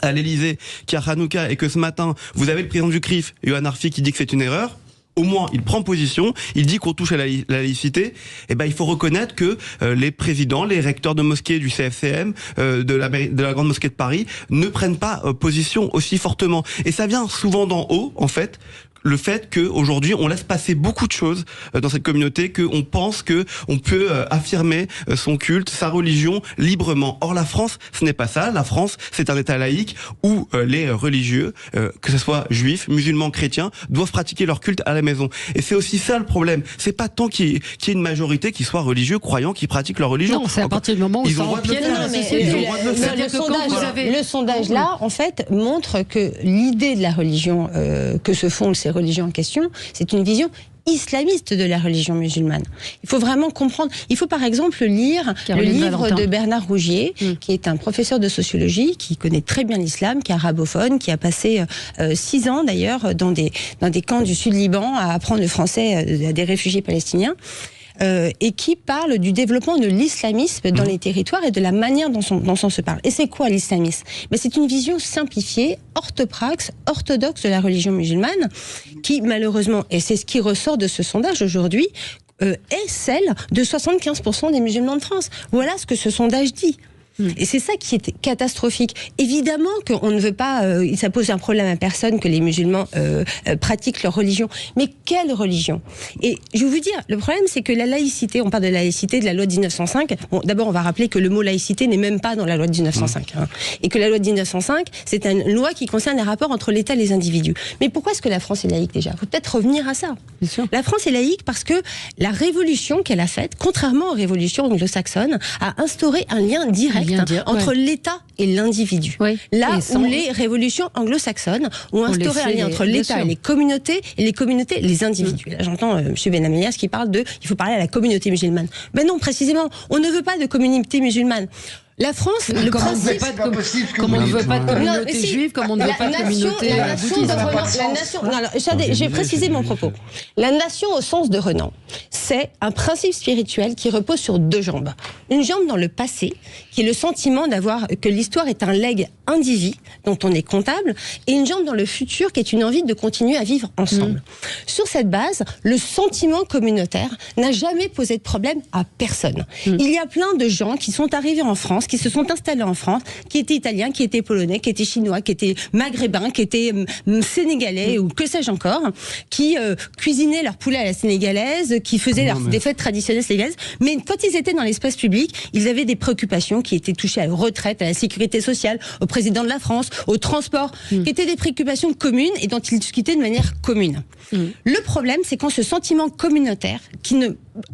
à l'Élysée, qui a Hanouka, et que ce matin, vous avez le président du CRIF, Yohann Arfi, qui dit que c'est une erreur, au moins il prend position, il dit qu'on touche à la laïcité, et ben il faut reconnaître que les présidents, les recteurs de mosquées du CFCM, de la grande mosquée de Paris, ne prennent pas position aussi fortement. Et ça vient souvent d'en haut, en fait. Le fait qu'aujourd'hui on laisse passer beaucoup de choses dans cette communauté, qu'on pense que on peut affirmer son culte, sa religion librement. Or la France, ce n'est pas ça. La France, c'est un État laïque où les religieux, que ce soit juifs, musulmans, chrétiens, doivent pratiquer leur culte à la maison. Et c'est aussi ça le problème. C'est pas tant qu'il y ait une majorité qui soit religieux, croyants, qui pratiquent leur religion. Non, c'est à partir du moment où ça empiète dans la société. Le sondage là, en fait, montre que l'idée de la religion que se font ces religions en question, c'est une vision islamiste de la religion musulmane. Il faut vraiment comprendre. Il faut par exemple lire le livre de Bernard Rougier, qui est un professeur de sociologie, qui connaît très bien l'islam, qui est arabophone, qui a passé 6 ans d'ailleurs dans des camps du Sud-Liban à apprendre le français à des réfugiés palestiniens. Et qui parle du développement de l'islamisme dans les territoires et de la manière dont on se parle. Et c'est quoi l'islamisme? C'est une vision simplifiée, orthopraxe, orthodoxe de la religion musulmane, qui malheureusement, et c'est ce qui ressort de ce sondage aujourd'hui, est celle de 75% des musulmans de France. Voilà ce que ce sondage dit. Et c'est ça qui est catastrophique. Évidemment qu'on ne veut pas, ça pose un problème à personne que les musulmans pratiquent leur religion. Mais quelle religion? Et je vais vous dire, le problème c'est que la laïcité, on parle de la laïcité de la loi de 1905. Bon, d'abord on va rappeler que le mot laïcité n'est même pas dans la loi de 1905. Et que la loi de 1905, c'est une loi qui concerne les rapports entre l'État et les individus. Mais pourquoi est-ce que la France est laïque déjà? Il faut peut-être revenir à ça. Bien sûr. La France est laïque parce que la révolution qu'elle a faite, contrairement aux révolutions anglo-saxonnes, a instauré un lien direct entre l'État et l'individu. Là où les révolutions anglo-saxonnes ont instauré un lien entre l'État et les communautés, les individus. Là, j'entends M. Benamelias qui parle il faut parler à la communauté musulmane. Ben non, précisément, on ne veut pas de communauté musulmane. La France, le principe... Comme on ne veut pas de communauté juive, comme on ne veut pas de communauté bouddhiste. Je vais préciser mon propos. La nation au sens de Renan, c'est un principe spirituel qui repose sur 2 jambes. Une jambe dans le passé, qui est le sentiment que l'histoire est un legs indivis dont on est comptable, et une jambe dans le futur qui est une envie de continuer à vivre ensemble. Sur cette base, le sentiment communautaire n'a jamais posé de problème à personne. Il y a plein de gens qui sont arrivés en France, qui se sont installés en France, qui étaient italiens, qui étaient polonais, qui étaient chinois, qui étaient maghrébins, qui étaient sénégalais ou que sais-je encore, qui cuisinaient leur poulet à la sénégalaise, qui faisaient des fêtes traditionnelles sénégalaises. Mais quand ils étaient dans l'espace public, ils avaient des préoccupations qui étaient touchées à la retraite, à la sécurité sociale, au président de la France, au transport, qui étaient des préoccupations communes et dont ils discutaient de manière commune. Le problème, c'est quand ce sentiment communautaire, qui ne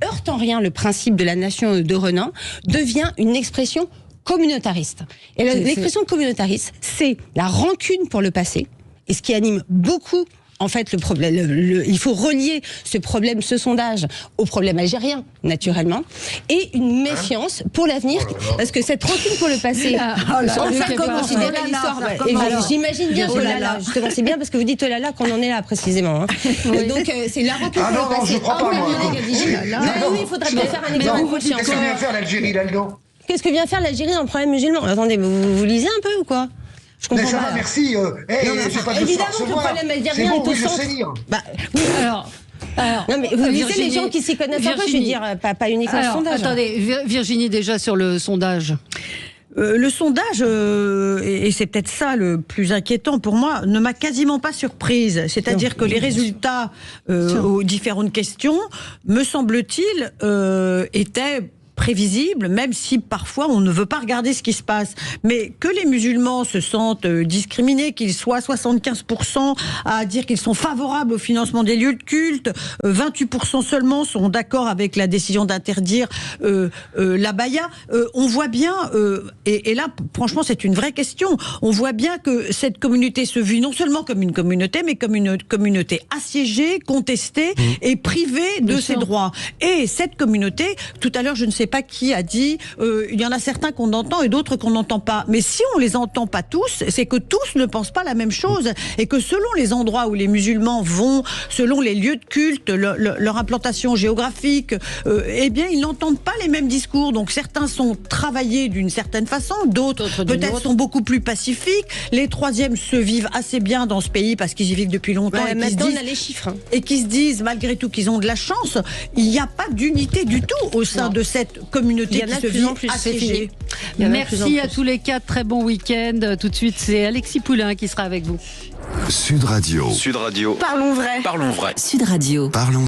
heurte en rien le principe de la nation de Renan, devient une expression communautariste. Et l'expression communautariste, c'est la rancune pour le passé, et ce qui anime beaucoup en fait le problème. Il faut relier ce sondage au problème algérien, naturellement, et une méfiance pour l'avenir, parce que cette rancune pour le passé, considérer l'histoire. J'imagine bien justement, c'est bien parce que vous dites oh là là qu'on en est là précisément. Donc c'est la rancune pour le passé. Je crois pas, moi. Oui, il faudrait bien faire un examen de conscience. Qu'est-ce que vient faire l'Algérie là-dedans? Qu'est-ce que vient faire l'Algérie dans le problème musulman? Attendez, vous lisez un peu ou quoi? Je comprends ça pas. Va, merci. Évidemment que le problème algérien est au centre. Oui, alors, non mais vous lisez les gens qui s'y connaissent un peu, je veux dire, pas uniquement le sondage. Attendez, Virginie, déjà sur le sondage. Le sondage, et c'est peut-être ça le plus inquiétant pour moi, ne m'a quasiment pas surprise. C'est-à-dire que les résultats aux différentes questions, me semble-t-il, étaient prévisible, même si parfois on ne veut pas regarder ce qui se passe. Mais que les musulmans se sentent discriminés, qu'ils soient 75% à dire qu'ils sont favorables au financement des lieux de culte, 28% seulement sont d'accord avec la décision d'interdire l'abaya. On voit bien, et là franchement c'est une vraie question, on voit bien que cette communauté se vit non seulement comme une communauté, mais comme une communauté assiégée, contestée et privée de ses droits. Et cette communauté, tout à l'heure je ne sais pas qui a dit, il y en a certains qu'on entend et d'autres qu'on n'entend pas. Mais si on les entend pas tous, c'est que tous ne pensent pas la même chose et que selon les endroits où les musulmans vont, selon les lieux de culte, leur implantation géographique, eh bien ils n'entendent pas les mêmes discours. Donc certains sont travaillés d'une certaine façon, d'autres peut-être sont beaucoup plus pacifiques. Les troisièmes se vivent assez bien dans ce pays parce qu'ils y vivent depuis longtemps. Ouais, maintenant on a les chiffres. Et qui se disent malgré tout qu'ils ont de la chance. Il n'y a pas d'unité du tout au sein de cette communauté qui se vit assiégée. Merci à tous les quatre, très bon week-end. Tout de suite, c'est Alexis Poulain qui sera avec vous. Sud Radio. Sud Radio. Parlons vrai. Parlons vrai. Sud Radio. Parlons